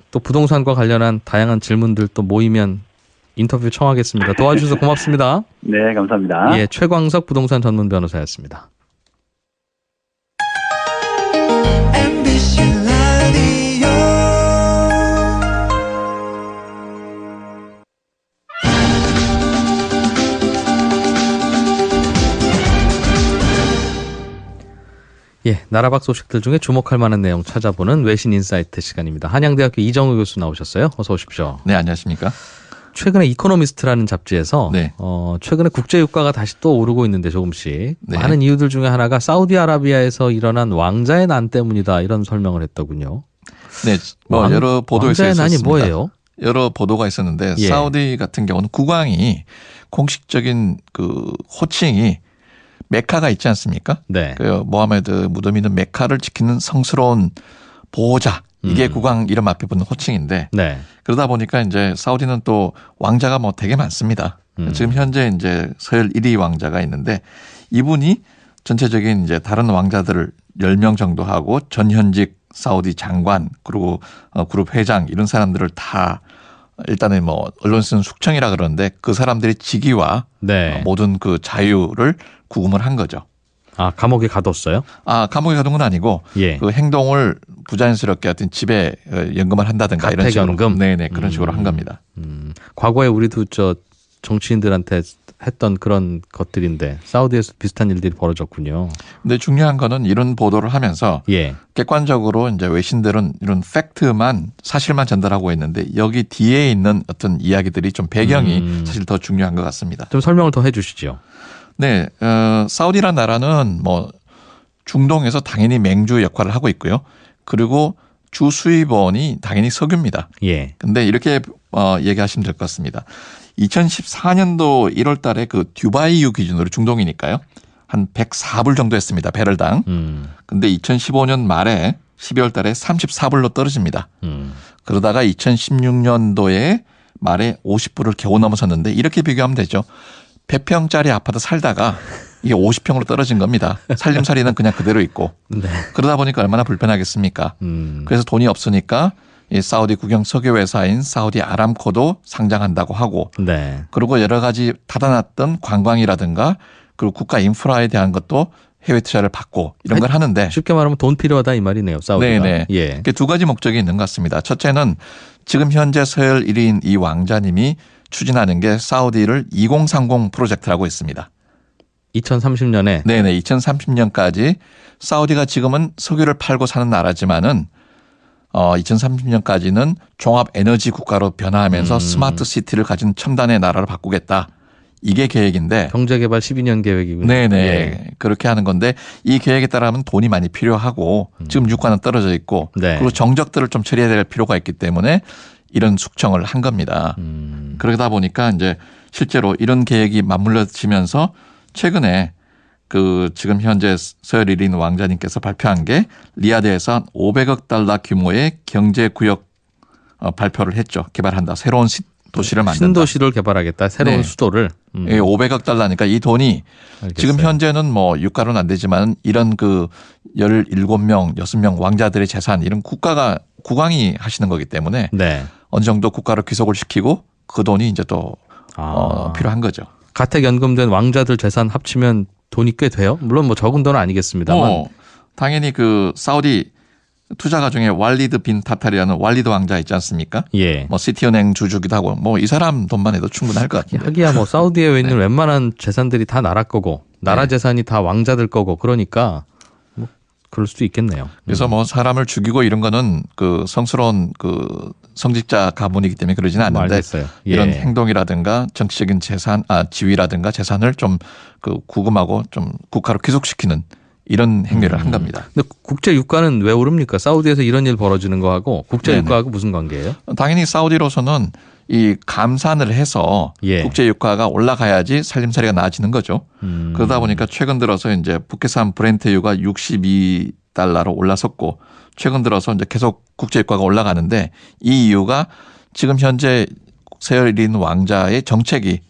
S2: 또 부동산과 관련한 다양한 질문들 또 모이면 인터뷰 청하겠습니다. 도와주셔서 고맙습니다.
S6: 네, 감사합니다.
S2: 예, 최광석 부동산 전문 변호사였습니다. 예, 나라박 소식들 중에 주목할 만한 내용 찾아보는 외신 인사이트 시간입니다. 한양대학교 이정우 교수 나오셨어요. 어서 오십시오.
S9: 네, 안녕하십니까?
S2: 최근에 이코노미스트라는 잡지에서
S9: 네.
S2: 최근에 국제 유가가 다시 또 오르고 있는데 조금씩
S9: 네.
S2: 많은 이유들 중에 하나가 사우디아라비아에서 일어난 왕자의 난 때문이다 이런 설명을 했더군요.
S9: 네, 여러 보도에서
S2: 왕자의 난이
S9: 있었습니다.
S2: 뭐예요?
S9: 여러 보도가 있었는데
S2: 예.
S9: 사우디 같은 경우는 국왕이 공식적인 그 호칭이 메카가 있지 않습니까?
S2: 네.
S9: 그 모하메드 무덤 있는 메카를 지키는 성스러운 보호자. 이게 국왕 이름 앞에 붙는 호칭인데
S2: 네.
S9: 그러다 보니까 이제 사우디는 또 왕자가 뭐 되게 많습니다. 지금 현재 이제 서열 1위 왕자가 있는데 이분이 전체적인 이제 다른 왕자들을 10명 정도 하고 전현직 사우디 장관 그리고 그룹 회장 이런 사람들을 다 일단은 뭐 언론에서는 숙청이라 그러는데 그 사람들의 직위와
S2: 네.
S9: 모든 그 자유를 구금을 한 거죠.
S2: 감옥에 가뒀어요?
S9: 감옥에 가둔 건 아니고
S2: 예.
S9: 그 행동을 부자연스럽게 하여튼 집에 연금을 한다든가 이런 식으로.
S2: 가택연금?
S9: 네네 그런 식으로 한 겁니다.
S2: 과거에 우리도 정치인들한테 했던 그런 것들인데 사우디에서 비슷한 일들이 벌어졌군요.
S9: 근데 중요한 거는 이런 보도를 하면서
S2: 예.
S9: 객관적으로 이제 외신들은 이런 팩트만 사실만 전달하고 있는데 여기 뒤에 있는 어떤 이야기들이 좀 배경이 사실 더 중요한 것 같습니다.
S2: 좀 설명을 더 해주시죠.
S9: 네, 사우디란 나라는 뭐 중동에서 당연히 맹주 역할을 하고 있고요. 그리고 주 수입원이 당연히 석유입니다.
S2: 예.
S9: 근데 이렇게 얘기하시면 될 것 같습니다. 2014년도 1월 달에 그 듀바이유 기준으로 중동이니까요. 한 104불 정도 했습니다. 배럴당. 근데 2015년 말에 12월 달에 34불로 떨어집니다. 그러다가 2016년도에 말에 50불을 겨우 넘어섰는데 이렇게 비교하면 되죠. 100평짜리 아파트 살다가 이게 50평으로 떨어진 겁니다. 살림살이는 그냥 그대로 있고.
S2: 네.
S9: 그러다 보니까 얼마나 불편하겠습니까? 그래서 돈이 없으니까 이 사우디 국영 석유 회사인 사우디 아람코도 상장한다고 하고
S2: 네.
S9: 그리고 여러 가지 닫아놨던 관광이라든가 그리고 국가 인프라에 대한 것도 해외 투자를 받고 이런 걸 하는데
S2: 쉽게 말하면 돈 필요하다 이 말이네요. 사우디가.
S9: 네네.
S2: 예.
S9: 두 가지 목적이 있는 것 같습니다. 첫째는 지금 현재 서열 1위인 이 왕자님이 추진하는 게 사우디를 2030 프로젝트라고 있습니다.
S2: 2030년에
S9: 네네. 2030년까지 사우디가 지금은 석유를 팔고 사는 나라지만은 2030년까지는 종합 에너지 국가로 변화하면서 스마트 시티를 가진 첨단의 나라로 바꾸겠다. 이게 계획인데
S2: 경제개발 12년 계획이군요.
S9: 네네.
S2: 예.
S9: 그렇게 하는 건데 이 계획에 따르면 돈이 많이 필요하고 지금 유가는 떨어져 있고
S2: 네.
S9: 그리고 정적들을 좀 처리해야 될 필요가 있기 때문에 이런 숙청을 한 겁니다. 그러다 보니까 이제 실제로 이런 계획이 맞물려지면서 최근에 그 지금 현재 서열 1위인 왕자님께서 발표한 게 리야드에서 500억 달러 규모의 경제구역 발표를 했죠. 개발한다. 새로운 도시를 만든다.
S2: 신도시를 개발하겠다. 새로운
S9: 네.
S2: 수도를.
S9: 예, 500억 달러니까 이 돈이
S2: 알겠어요.
S9: 지금 현재는 뭐 유가로는 안 되지만 이런 그 17명, 6명 왕자들의 재산 이런 국왕이 하시는 거기 때문에
S2: 네.
S9: 어느 정도 국가로 귀속을 시키고 그 돈이 이제 또 필요한 거죠.
S2: 가택 연금된 왕자들 재산 합치면 돈이 꽤 돼요. 물론 뭐 적은 돈은 아니겠습니다만.
S9: 당연히 그 사우디 투자가 중에 왈리드 빈 타탈이라는 왈리드 왕자 있지 않습니까?
S2: 예.
S9: 뭐 시티은행 주주기도 하고 뭐 이 사람 돈만 해도 충분할 것 같아요.
S2: 하기야 뭐 사우디에 있는 웬만한 재산들이 다 나라 거고 나라 재산이 다 왕자들 거고 그러니까 뭐 그럴 수도 있겠네요.
S9: 그래서 뭐 사람을 죽이고 이런 거는 그 성스러운 그 성직자 가문이기 때문에 그러지는 않는데
S2: 알겠어요. 예.
S9: 이런 행동이라든가 정치적인 재산, 지위라든가 재산을 좀 그 구금하고 좀 국가로 귀속시키는 이런 행위를 한 겁니다.
S2: 근데 국제 유가는 왜 오릅니까? 사우디에서 이런 일 벌어지는 거하고 국제 유가하고 무슨 관계예요?
S9: 당연히 사우디로서는 이 감산을 해서
S2: 예.
S9: 국제 유가가 올라가야지 살림살이가 나아지는 거죠. 그러다 보니까 최근 들어서 이제 북해산 브렌트유가 62달러로 올라섰고 최근 들어서 이제 계속 국제 유가가 올라가는데 이 이유가 지금 현재 서열 1인 왕자의 정책이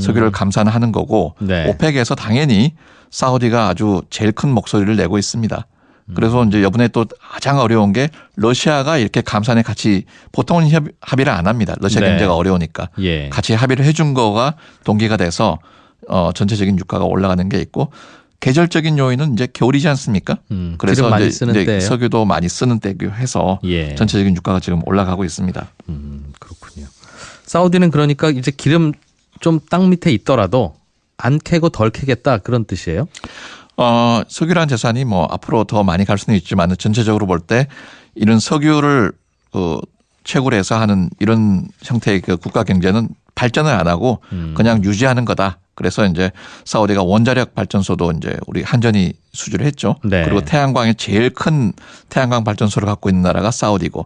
S9: 석유를 감산하는 거고
S2: 네.
S9: 오펙에서 당연히 사우디가 아주 제일 큰 목소리를 내고 있습니다. 그래서 이제 이번에 또 가장 어려운 게 러시아가 이렇게 감산에 같이 보통은 합의를 안 합니다. 러시아
S2: 네.
S9: 경제가 어려우니까.
S2: 예.
S9: 같이 합의를 해준 거가 동기가 돼서 전체적인 유가가 올라가는 게 있고 계절적인 요인은 이제 겨울이지 않습니까? 그래서
S2: 기름 많이
S9: 이제
S2: 쓰는 때예요.
S9: 석유도 많이 쓰는 때고 해서
S2: 예.
S9: 전체적인 유가가 지금 올라가고 있습니다.
S2: 그렇군요. 사우디는 그러니까 이제 기름 좀 땅 밑에 있더라도 안 캐고 덜 캐겠다 그런 뜻이에요?
S9: 석유라는 재산이 뭐 앞으로 더 많이 갈 수는 있지만 전체적으로 볼 때 이런 석유를 채굴해서 하는 이런 형태의 그 국가 경제는 발전을 안 하고 그냥 유지하는 거다. 그래서 이제 사우디가 원자력 발전소도 이제 우리 한전이 수주를 했죠.
S2: 네.
S9: 그리고 태양광의 제일 큰 태양광 발전소를 갖고 있는 나라가 사우디고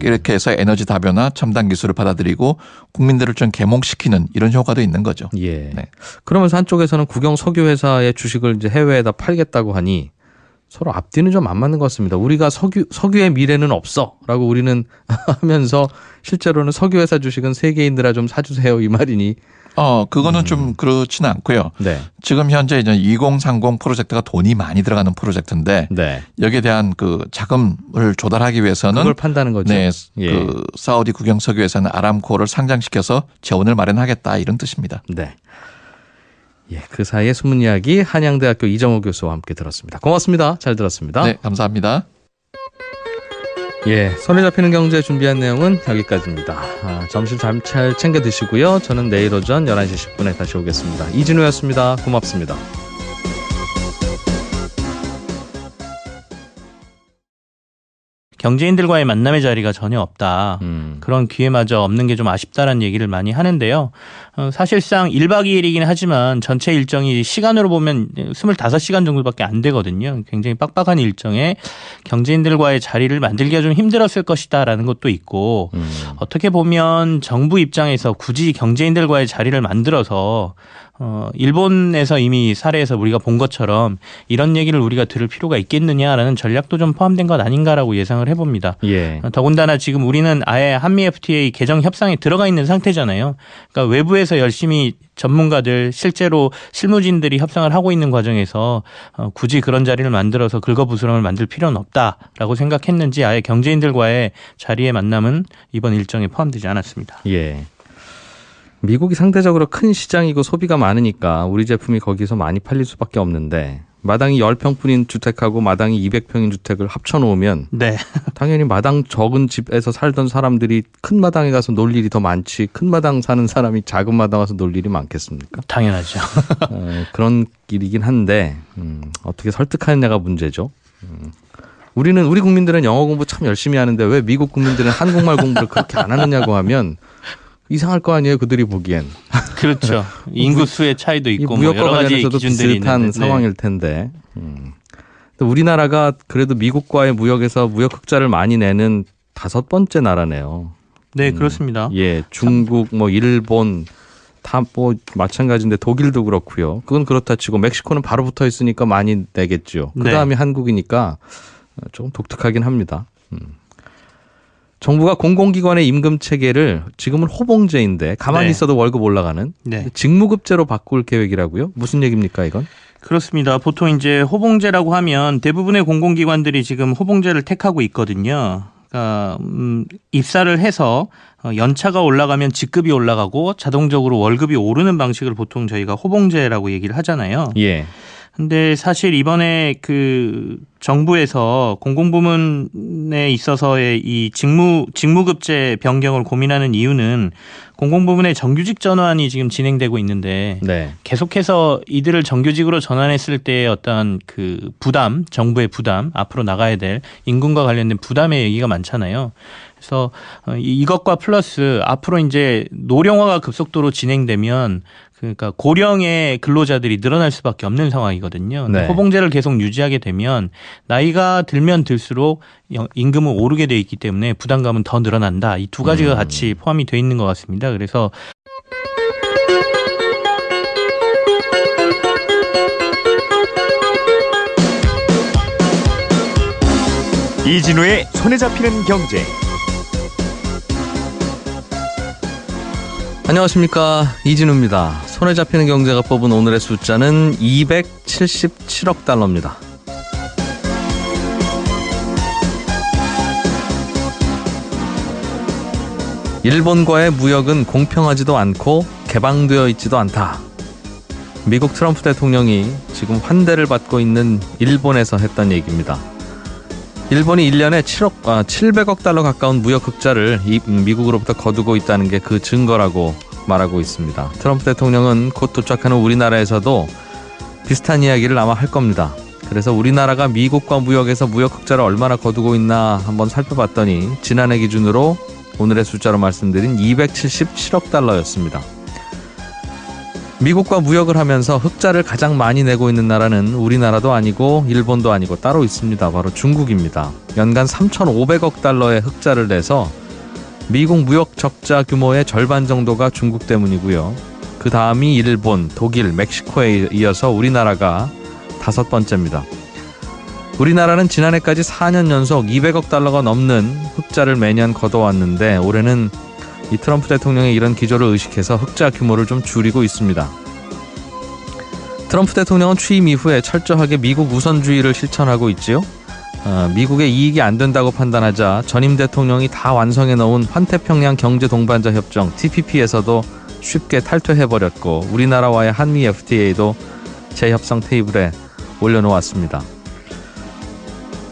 S9: 이렇게 해서 에너지 다변화 첨단 기술을 받아들이고 국민들을 좀 계몽시키는 이런 효과도 있는 거죠.
S2: 예.
S9: 네.
S2: 그러면서 한쪽에서는 국영 석유 회사의 주식을 이제 해외에다 팔겠다고 하니 서로 앞뒤는 좀 안 맞는 것 같습니다. 우리가 석유의 미래는 없어라고 우리는 하면서 실제로는 석유 회사 주식은 세계인들아 좀 사주세요 이 말이니.
S9: 그거는 좀 그렇지는 않고요.
S2: 네.
S9: 지금 현재 이제 2030 프로젝트가 돈이 많이 들어가는 프로젝트인데
S2: 네.
S9: 여기에 대한 그 자금을 조달하기 위해서는
S2: 그걸 판다는 거죠.
S9: 네,
S2: 예.
S9: 그 사우디 국영 석유회사는 아람코를 상장시켜서 재원을 마련하겠다 이런 뜻입니다.
S2: 네. 예, 그 사이에 숨은 이야기 한양대학교 이정호 교수와 함께 들었습니다. 고맙습니다. 잘 들었습니다.
S9: 네, 감사합니다.
S2: 예, 손에 잡히는 경제 준비한 내용은 여기까지입니다. 점심 잘 챙겨 드시고요. 저는 내일 오전 11시 10분에 다시 오겠습니다. 이진우였습니다. 고맙습니다.
S4: 경제인들과의 만남의 자리가 전혀 없다. 그런 기회마저 없는 게 좀 아쉽다라는 얘기를 많이 하는데요. 사실상 1박 2일이긴 하지만 전체 일정이 시간으로 보면 25시간 정도밖에 안 되거든요. 굉장히 빡빡한 일정에 경제인들과의 자리를 만들기가 좀 힘들었을 것이다라는 것도 있고 어떻게 보면 정부 입장에서 굳이 경제인들과의 자리를 만들어서 일본에서 이미 사례에서 우리가 본 것처럼 이런 얘기를 우리가 들을 필요가 있겠느냐라는 전략도 좀 포함된 것 아닌가라고 예상을 해봅니다.
S2: 예.
S4: 더군다나 지금 우리는 아예 한미 FTA 개정 협상에 들어가 있는 상태잖아요. 그러니까 외부에서 열심히 전문가들 실제로 실무진들이 협상을 하고 있는 과정에서 굳이 그런 자리를 만들어서 긁어부스럼을 만들 필요는 없다라고 생각했는지 아예 경제인들과의 자리의 만남은 이번 일정에 포함되지 않았습니다.
S2: 예. 미국이 상대적으로 큰 시장이고 소비가 많으니까 우리 제품이 거기서 많이 팔릴 수밖에 없는데 마당이 10평뿐인 주택하고 마당이 200평인 주택을 합쳐놓으면
S4: 네.
S2: 당연히 마당 적은 집에서 살던 사람들이 큰 마당에 가서 놀 일이 더 많지 큰 마당 사는 사람이 작은 마당 가서 놀 일이 많겠습니까?
S4: 당연하죠.
S2: 그런 일이긴 한데 어떻게 설득하느냐가 문제죠. 우리 국민들은 영어 공부 참 열심히 하는데 왜 미국 국민들은 한국말 공부를 그렇게 안 하느냐고 하면 이상할 거 아니에요, 그들이 보기엔.
S4: 그렇죠. 인구수의 차이도 있고 뭐 여러 가지 기준들이
S2: 비슷한
S4: 있는데.
S2: 상황일 텐데. 우리나라가 그래도 미국과의 무역에서 무역 흑자를 많이 내는 5번째 나라네요.
S4: 네, 그렇습니다.
S2: 예, 중국, 뭐 일본 다 뭐 마찬가지인데 독일도 그렇고요. 그건 그렇다 치고 멕시코는 바로 붙어 있으니까 많이 내겠죠. 그 다음에 한국이니까 조금 독특하긴 합니다. 정부가 공공기관의 임금 체계를 지금은 호봉제인데 가만히 있어도 월급 올라가는 직무급제로 바꿀 계획이라고요? 무슨 얘기입니까 이건?
S4: 그렇습니다. 보통 이제 호봉제라고 하면 대부분의 공공기관들이 지금 호봉제를 택하고 있거든요. 그러니까 입사를 해서 연차가 올라가면 직급이 올라가고 자동적으로 월급이 오르는 방식을 보통 저희가 호봉제라고 얘기를 하잖아요.
S2: 예.
S4: 근데 사실 이번에 그 정부에서 공공부문에 있어서의 이 직무급제 변경을 고민하는 이유는 공공부문의 정규직 전환이 지금 진행되고 있는데 계속해서 이들을 정규직으로 전환했을 때의 어떤 그 부담, 정부의 부담, 앞으로 나가야 될 임금과 관련된 부담의 얘기가 많잖아요. 그래서 이것과 플러스 앞으로 이제 노령화가 급속도로 진행되면 그러니까 고령의 근로자들이 늘어날 수밖에 없는 상황이거든요. 호봉제를 계속 유지하게 되면 나이가 들면 들수록 임금은 오르게 돼 있기 때문에 부담감은 더 늘어난다. 이 두 가지가 같이 포함이 돼 있는 것 같습니다. 그래서
S1: 이진우의 손에 잡히는 경제.
S2: 안녕하십니까, 이진우입니다. 손에 잡히는 경제가 뽑은 오늘의 숫자는 277억 달러입니다. 일본과의 무역은 공평하지도 않고 개방되어 있지도 않다. 미국 트럼프 대통령이 지금 환대를 받고 있는 일본에서 했던 얘기입니다. 일본이 1년에 700억 달러 가까운 무역 흑자를 미국으로부터 거두고 있다는 게 그 증거라고 말하고 있습니다. 트럼프 대통령은 곧 도착하는 우리나라에서도 비슷한 이야기를 아마 할 겁니다. 그래서 우리나라가 미국과 무역에서 무역 흑자를 얼마나 거두고 있나 한번 살펴봤더니 지난해 기준으로 오늘의 숫자로 말씀드린 277억 달러였습니다. 미국과 무역을 하면서 흑자를 가장 많이 내고 있는 나라는 우리나라도 아니고 일본도 아니고 따로 있습니다. 바로 중국입니다. 연간 3,500억 달러의 흑자를 내서 미국 무역 적자 규모의 절반 정도가 중국 때문이고요. 그 다음이 일본, 독일, 멕시코에 이어서 우리나라가 5번째입니다. 우리나라는 지난해까지 4년 연속 200억 달러가 넘는 흑자를 매년 거둬왔는데 올해는 이 트럼프 대통령의 이런 기조를 의식해서 흑자 규모를 좀 줄이고 있습니다. 트럼프 대통령은 취임 이후에 철저하게 미국 우선주의를 실천하고 있지요. 미국의 이익이 안 된다고 판단하자 전임 대통령이 다 완성해 놓은 환태평양 경제동반자 협정 TPP에서도 쉽게 탈퇴해버렸고 우리나라와의 한미 FTA도 재협상 테이블에 올려놓았습니다.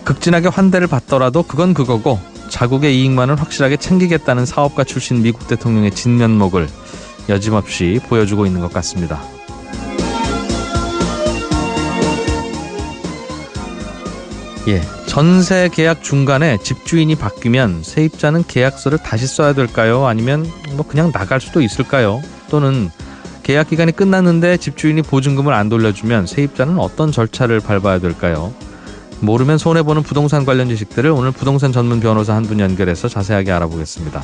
S2: 극진하게 환대를 받더라도 그건 그거고 자국의 이익만을 확실하게 챙기겠다는 사업가 출신 미국 대통령의 진면목을 여짐없이 보여주고 있는 것 같습니다. 예, 전세 계약 중간에 집주인이 바뀌면 세입자는 계약서를 다시 써야 될까요? 아니면 뭐 그냥 나갈 수도 있을까요? 또는 계약 기간이 끝났는데 집주인이 보증금을 안 돌려주면 세입자는 어떤 절차를 밟아야 될까요? 모르면 손해보는 부동산 관련 지식들을 오늘 부동산 전문 변호사 한 분 연결해서 자세하게 알아보겠습니다.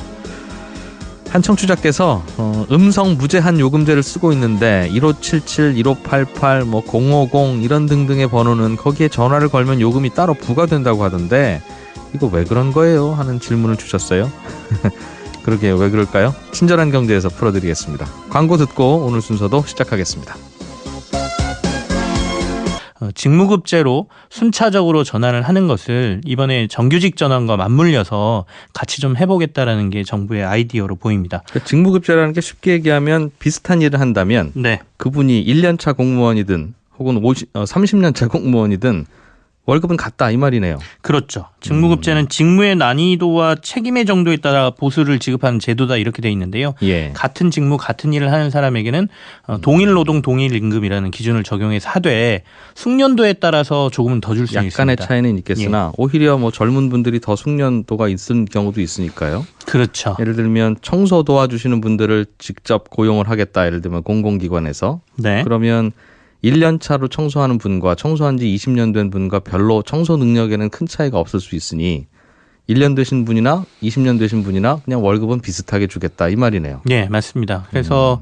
S2: 한 청취자께서 음성 무제한 요금제를 쓰고 있는데 1577, 1588, 050 이런 등등의 번호는 거기에 전화를 걸면 요금이 따로 부과된다고 하던데 이거 왜 그런 거예요? 하는 질문을 주셨어요. 그러게요. 왜 그럴까요? 친절한 경제에서 풀어드리겠습니다. 광고 듣고 오늘 순서도 시작하겠습니다.
S4: 직무급제로 순차적으로 전환을 하는 것을 이번에 정규직 전환과 맞물려서 같이 좀 해보겠다라는 게 정부의 아이디어로 보입니다.
S2: 그러니까 직무급제라는 게 쉽게 얘기하면 비슷한 일을 한다면
S4: 네.
S2: 그분이 1년차 공무원이든 혹은 30년차 공무원이든 월급은 같다 이 말이네요.
S4: 그렇죠. 직무급제는 직무의 난이도와 책임의 정도에 따라 보수를 지급하는 제도다 이렇게 돼 있는데요.
S2: 예.
S4: 같은 직무 같은 일을 하는 사람에게는 동일 노동 동일 임금이라는 기준을 적용해서 하되 숙련도에 따라서 조금은 더 줄 수 있습니다.
S2: 약간의 차이는 있겠으나 오히려 젊은 분들이 더 숙련도가 있는 경우도 있으니까요.
S4: 그렇죠.
S2: 예를 들면 청소 도와주시는 분들을 직접 고용을 하겠다. 예를 들면 공공기관에서.
S4: 네.
S2: 그러면 1년 차로 청소하는 분과 청소한 지 20년 된 분과 별로 청소 능력에는 큰 차이가 없을 수 있으니 1년 되신 분이나 20년 되신 분이나 그냥 월급은 비슷하게 주겠다 이 말이네요.
S4: 네, 맞습니다. 그래서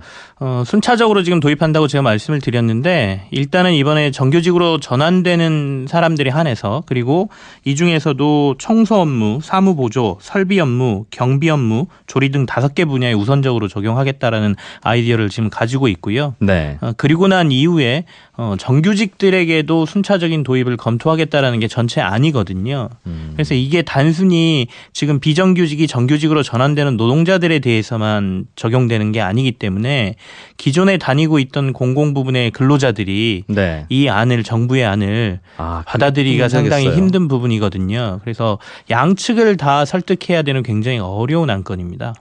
S4: 순차적으로 지금 도입한다고 제가 말씀을 드렸는데 일단은 이번에 정규직으로 전환되는 사람들에 한해서 그리고 이 중에서도 청소 업무, 사무보조, 설비 업무, 경비 업무, 조리 등 5개 분야에 우선적으로 적용하겠다라는 아이디어를 지금 가지고 있고요.
S2: 네.
S4: 그리고 난 이후에 정규직들에게도 순차적인 도입을 검토하겠다라는 게 전체 안이거든요. 그래서 이게 단순히 지금 비정규직이 정규직으로 전환되는 노동자들에 대해서만 적용되는 게 아니기 때문에 기존에 다니고 있던 공공 부분의 근로자들이
S2: 네.
S4: 이 안을 정부의 안을 받아들이기가 상당히 힘든 부분이거든요. 그래서 양측을 다 설득해야 되는 굉장히 어려운 안건입니다.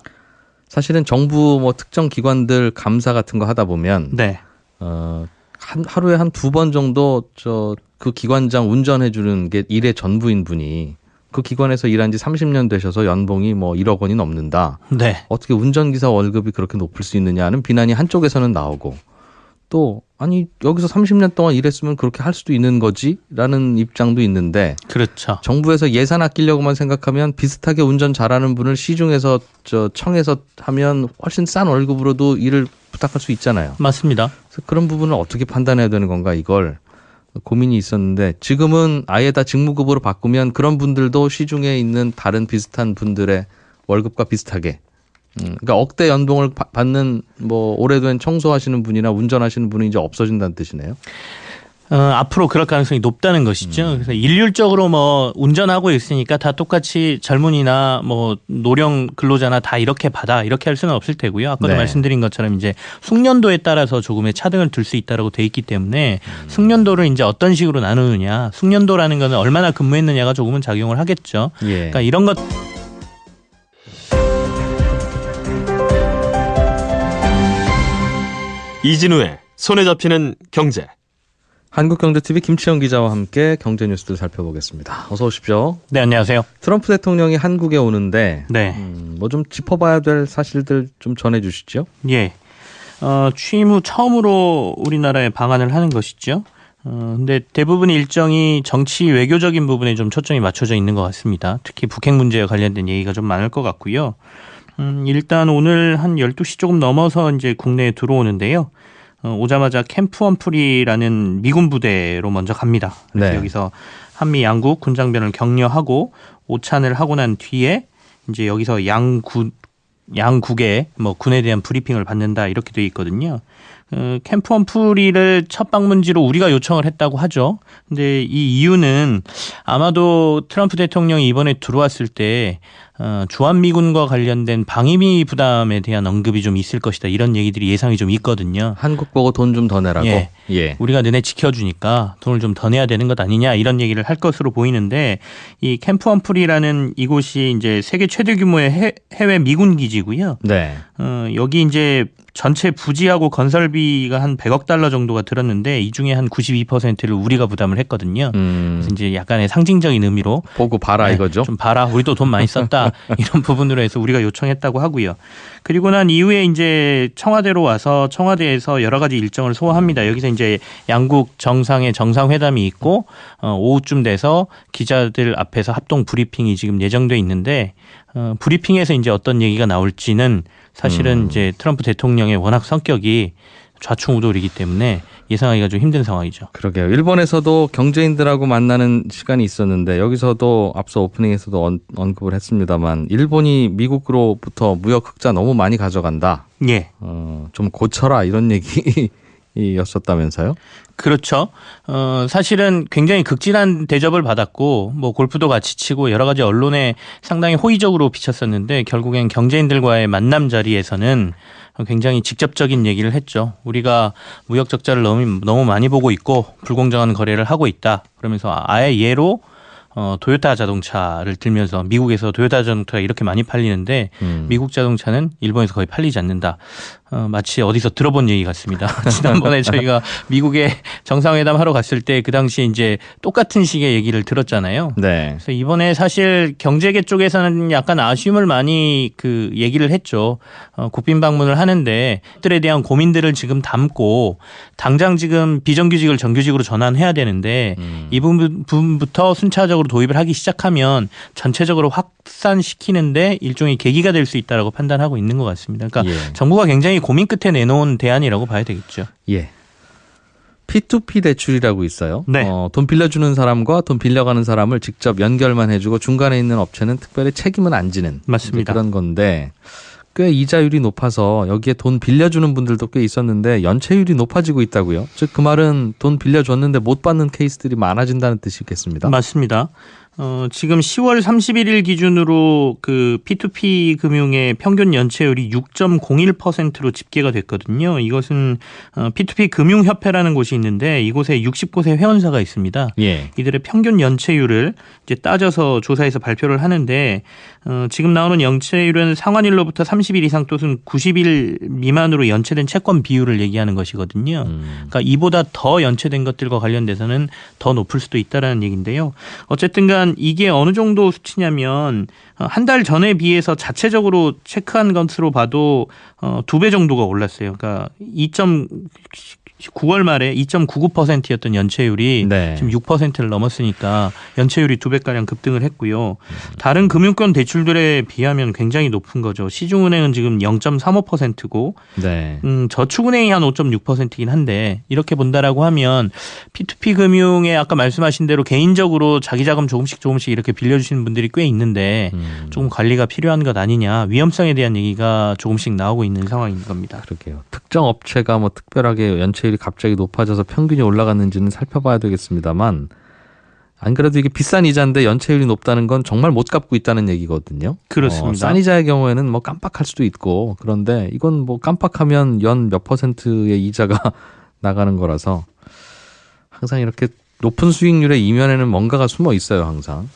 S2: 사실은 정부 특정 기관들 감사 같은 거 하다 보면
S4: 네.
S2: 하루에 한 2번 정도 그 기관장 운전해 주는 게 일의 전부인 분이 그 기관에서 일한 지 30년 되셔서 연봉이 1억 원이 넘는다.
S4: 네.
S2: 어떻게 운전기사 월급이 그렇게 높을 수 있느냐는 비난이 한쪽에서는 나오고 또 아니 여기서 30년 동안 일했으면 그렇게 할 수도 있는 거지라는 입장도 있는데
S4: 그렇죠.
S2: 정부에서 예산 아끼려고만 생각하면 비슷하게 운전 잘하는 분을 시중에서 청에서 하면 훨씬 싼 월급으로도 일을 부탁할 수 있잖아요.
S4: 맞습니다.
S2: 그래서 그런 부분을 어떻게 판단해야 되는 건가 이걸 고민이 있었는데 지금은 아예 다 직무급으로 바꾸면 그런 분들도 시중에 있는 다른 비슷한 분들의 월급과 비슷하게 그러니까 억대 연봉을 받는 오래된 청소하시는 분이나 운전하시는 분이 이제 없어진다는 뜻이네요.
S4: 앞으로 그럴 가능성이 높다는 것이죠. 그래서 일률적으로 운전하고 있으니까 다 똑같이 젊은이나 노령 근로자나 다 이렇게 받아 이렇게 할 수는 없을 테고요. 아까도
S2: 네.
S4: 말씀드린 것처럼 이제 숙련도에 따라서 조금의 차등을 둘 수 있다라고 돼 있기 때문에 숙련도를 이제 어떤 식으로 나누느냐, 숙련도라는 거는 얼마나 근무했느냐가 조금은 작용을 하겠죠.
S2: 예.
S4: 그러니까 이런 것.
S3: 이진우의 손에 잡히는 경제.
S2: 한국경제TV 김치영 기자와 함께 경제 뉴스들 살펴보겠습니다. 어서 오십시오.
S4: 네, 안녕하세요.
S2: 트럼프 대통령이 한국에 오는데
S4: 네.
S2: 좀 짚어봐야 될 사실들 좀 전해주시죠.
S4: 예. 취임 후 처음으로 우리나라에 방한을 하는 것이죠. 근데 대부분 일정이 정치 외교적인 부분에 좀 초점이 맞춰져 있는 것 같습니다. 특히 북핵 문제와 관련된 얘기가 좀 많을 것 같고요. 일단 오늘 한 12시 조금 넘어서 이제 국내에 들어오는데요. 오자마자 캠프 험프리라는 미군 부대로 먼저 갑니다. 그래서
S2: 네.
S4: 여기서 한미 양국 군장변을 격려하고 오찬을 하고 난 뒤에 이제 여기서 양국의 군에 대한 브리핑을 받는다 이렇게 돼 있거든요. 캠프 험프리를 첫 방문지로 우리가 요청을 했다고 하죠. 근데 이 이유는 아마도 트럼프 대통령이 이번에 들어왔을 때 주한미군과 관련된 방위비 부담에 대한 언급이 좀 있을 것이다. 이런 얘기들이 예상이 좀 있거든요.
S2: 한국 보고 돈 좀 더 내라고.
S4: 예. 우리가 너네 지켜주니까 돈을 좀 더 내야 되는 것 아니냐 이런 얘기를 할 것으로 보이는데 이 캠프 험프리라는 이곳이 이제 세계 최대 규모의 해외 미군 기지고요.
S2: 네.
S4: 여기 이제 전체 부지하고 건설비가 한 100억 달러 정도가 들었는데 이 중에 한 92%를 우리가 부담을 했거든요. 그래서 이제 약간의 상징적인 의미로
S2: 보고 봐라 이거죠.
S4: 좀 봐라. 우리도 돈 많이 썼다. 이런 부분으로 해서 우리가 요청했다고 하고요. 그리고 난 이후에 이제 청와대로 와서 청와대에서 여러 가지 일정을 소화합니다. 여기서 이제 양국 정상의 정상회담이 있고 오후쯤 돼서 기자들 앞에서 합동 브리핑이 지금 예정돼 있는데 브리핑에서 이제 어떤 얘기가 나올지는 사실은 이제 트럼프 대통령의 워낙 성격이 좌충우돌이기 때문에 예상하기가 좀 힘든 상황이죠.
S2: 그러게요. 일본에서도 경제인들하고 만나는 시간이 있었는데 여기서도 앞서 오프닝에서도 언급을 했습니다만 일본이 미국으로부터 무역 흑자 너무 많이 가져간다.
S4: 예.
S2: 좀 고쳐라 이런 얘기였었다면서요?
S4: 그렇죠. 사실은 굉장히 극진한 대접을 받았고 뭐 골프도 같이 치고 여러 가지 언론에 상당히 호의적으로 비쳤었는데 결국엔 경제인들과의 만남 자리에서는 굉장히 직접적인 얘기를 했죠. 우리가 무역 적자를 너무 많이 보고 있고 불공정한 거래를 하고 있다. 그러면서 아예 예로 도요타 자동차를 들면서 미국에서 도요타 자동차가 이렇게 많이 팔리는데 미국 자동차는 일본에서 거의 팔리지 않는다. 마치 어디서 들어본 얘기 같습니다. 지난번에 저희가 미국에 정상회담 하러 갔을 때 그 당시에 이제 똑같은 식의 얘기를 들었잖아요.
S2: 네.
S4: 그래서 이번에 사실 경제계 쪽에서는 약간 아쉬움을 많이 얘기를 했죠. 국빈 방문을 하는데 들에 대한 고민들을 지금 담고 당장 지금 비정규직을 정규직으로 전환해야 되는데 이 부분부터 순차적으로 도입을 하기 시작하면 전체적으로 확산시키는데 일종의 계기가 될 수 있다라고 판단하고 있는 것 같습니다. 그러니까 정부가 굉장히 고민 끝에 내놓은 대안이라고 봐야 되겠죠.
S2: 예. P2P 대출이라고 있어요.
S4: 네.
S2: 돈 빌려주는 사람과 돈 빌려가는 사람을 직접 연결만 해주고 중간에 있는 업체는 특별히 책임은 안 지는
S4: 맞습니다.
S2: 그런 건데 꽤 이자율이 높아서 여기에 돈 빌려주는 분들도 꽤 있었는데 연체율이 높아지고 있다고요. 즉 그 말은 돈 빌려줬는데 못 받는 케이스들이 많아진다는 뜻이겠습니다.
S4: 맞습니다. 지금 10월 31일 기준으로 그 P2P 금융의 평균 연체율이 6.01%로 집계가 됐거든요. 이것은 P2P 금융협회라는 곳이 있는데 이곳에 60곳의 회원사가 있습니다.
S2: 예.
S4: 이들의 평균 연체율을 이제 따져서 조사해서 발표를 하는데 지금 나오는 연체율은 상환일로부터 30일 이상 또는 90일 미만으로 연체된 채권 비율을 얘기하는 것이거든요. 그러니까 이보다 더 연체된 것들과 관련돼서는 더 높을 수도 있다라는 얘기인데요. 어쨌든간 이게 어느 정도 수치냐면 한 달 전에 비해서 자체적으로 체크한 것으로 봐도 2배 정도가 올랐어요. 그러니까 9월 말에 2.99%였던 연체율이
S2: 네.
S4: 지금 6%를 넘었으니까 연체율이 2배가량 급등을 했고요. 다른 금융권 대출들에 비하면 굉장히 높은 거죠. 시중은행은 지금 0.35%고
S2: 네.
S4: 저축은행이 한 5.6%이긴 한데 이렇게 본다라고 하면 P2P 금융에 아까 말씀하신 대로 개인적으로 자기 자금 조금씩 이렇게 빌려주시는 분들이 꽤 있는데 조금 관리가 필요한 것 아니냐 위험성에 대한 얘기가 조금씩 나오고 있는 상황인 겁니다.
S2: 그러게요. 특정 업체가 뭐 특별하게 연체율이 갑자기 높아져서 평균이 올라갔는지는 살펴봐야 되겠습니다만 안 그래도 이게 비싼 이자인데 연체율이 높다는 건 정말 못 갚고 있다는 얘기거든요.
S4: 그렇습니다.
S2: 싼 이자의 경우에는 뭐 깜빡할 수도 있고 그런데 이건 뭐 깜빡하면 연 몇 %의 이자가 나가는 거라서 항상 이렇게 높은 수익률의 이면에는 뭔가가 숨어 있어요, 항상.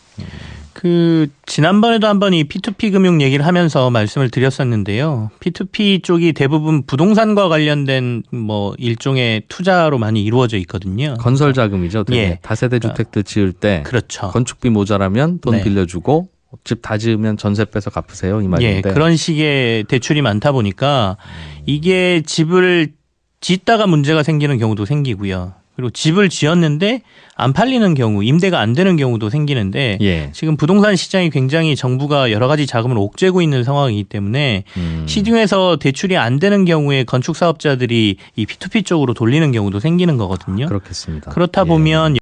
S4: 지난번에도 한번 이 P2P 금융 얘기를 하면서 말씀을 드렸었는데요. P2P 쪽이 대부분 부동산과 관련된 뭐 일종의 투자로 많이 이루어져 있거든요.
S2: 건설 자금이죠. 되게.
S4: 예.
S2: 다세대 주택들 지을 때
S4: 그렇죠.
S2: 건축비 모자라면 돈
S4: 네.
S2: 빌려주고 집 다 지으면 전세 빼서 갚으세요 이 말인데.
S4: 예, 그런 식의 대출이 많다 보니까 이게 집을 짓다가 문제가 생기는 경우도 생기고요. 그리고 집을 지었는데 안 팔리는 경우, 임대가 안 되는 경우도 생기는데
S2: 예.
S4: 지금 부동산 시장이 굉장히 정부가 여러 가지 자금을 옥죄고 있는 상황이기 때문에 시중에서 대출이 안 되는 경우에 건축사업자들이 이 P2P 쪽으로 돌리는 경우도 생기는 거거든요.
S2: 그렇겠습니다.
S4: 그렇다
S2: 예.
S4: 보면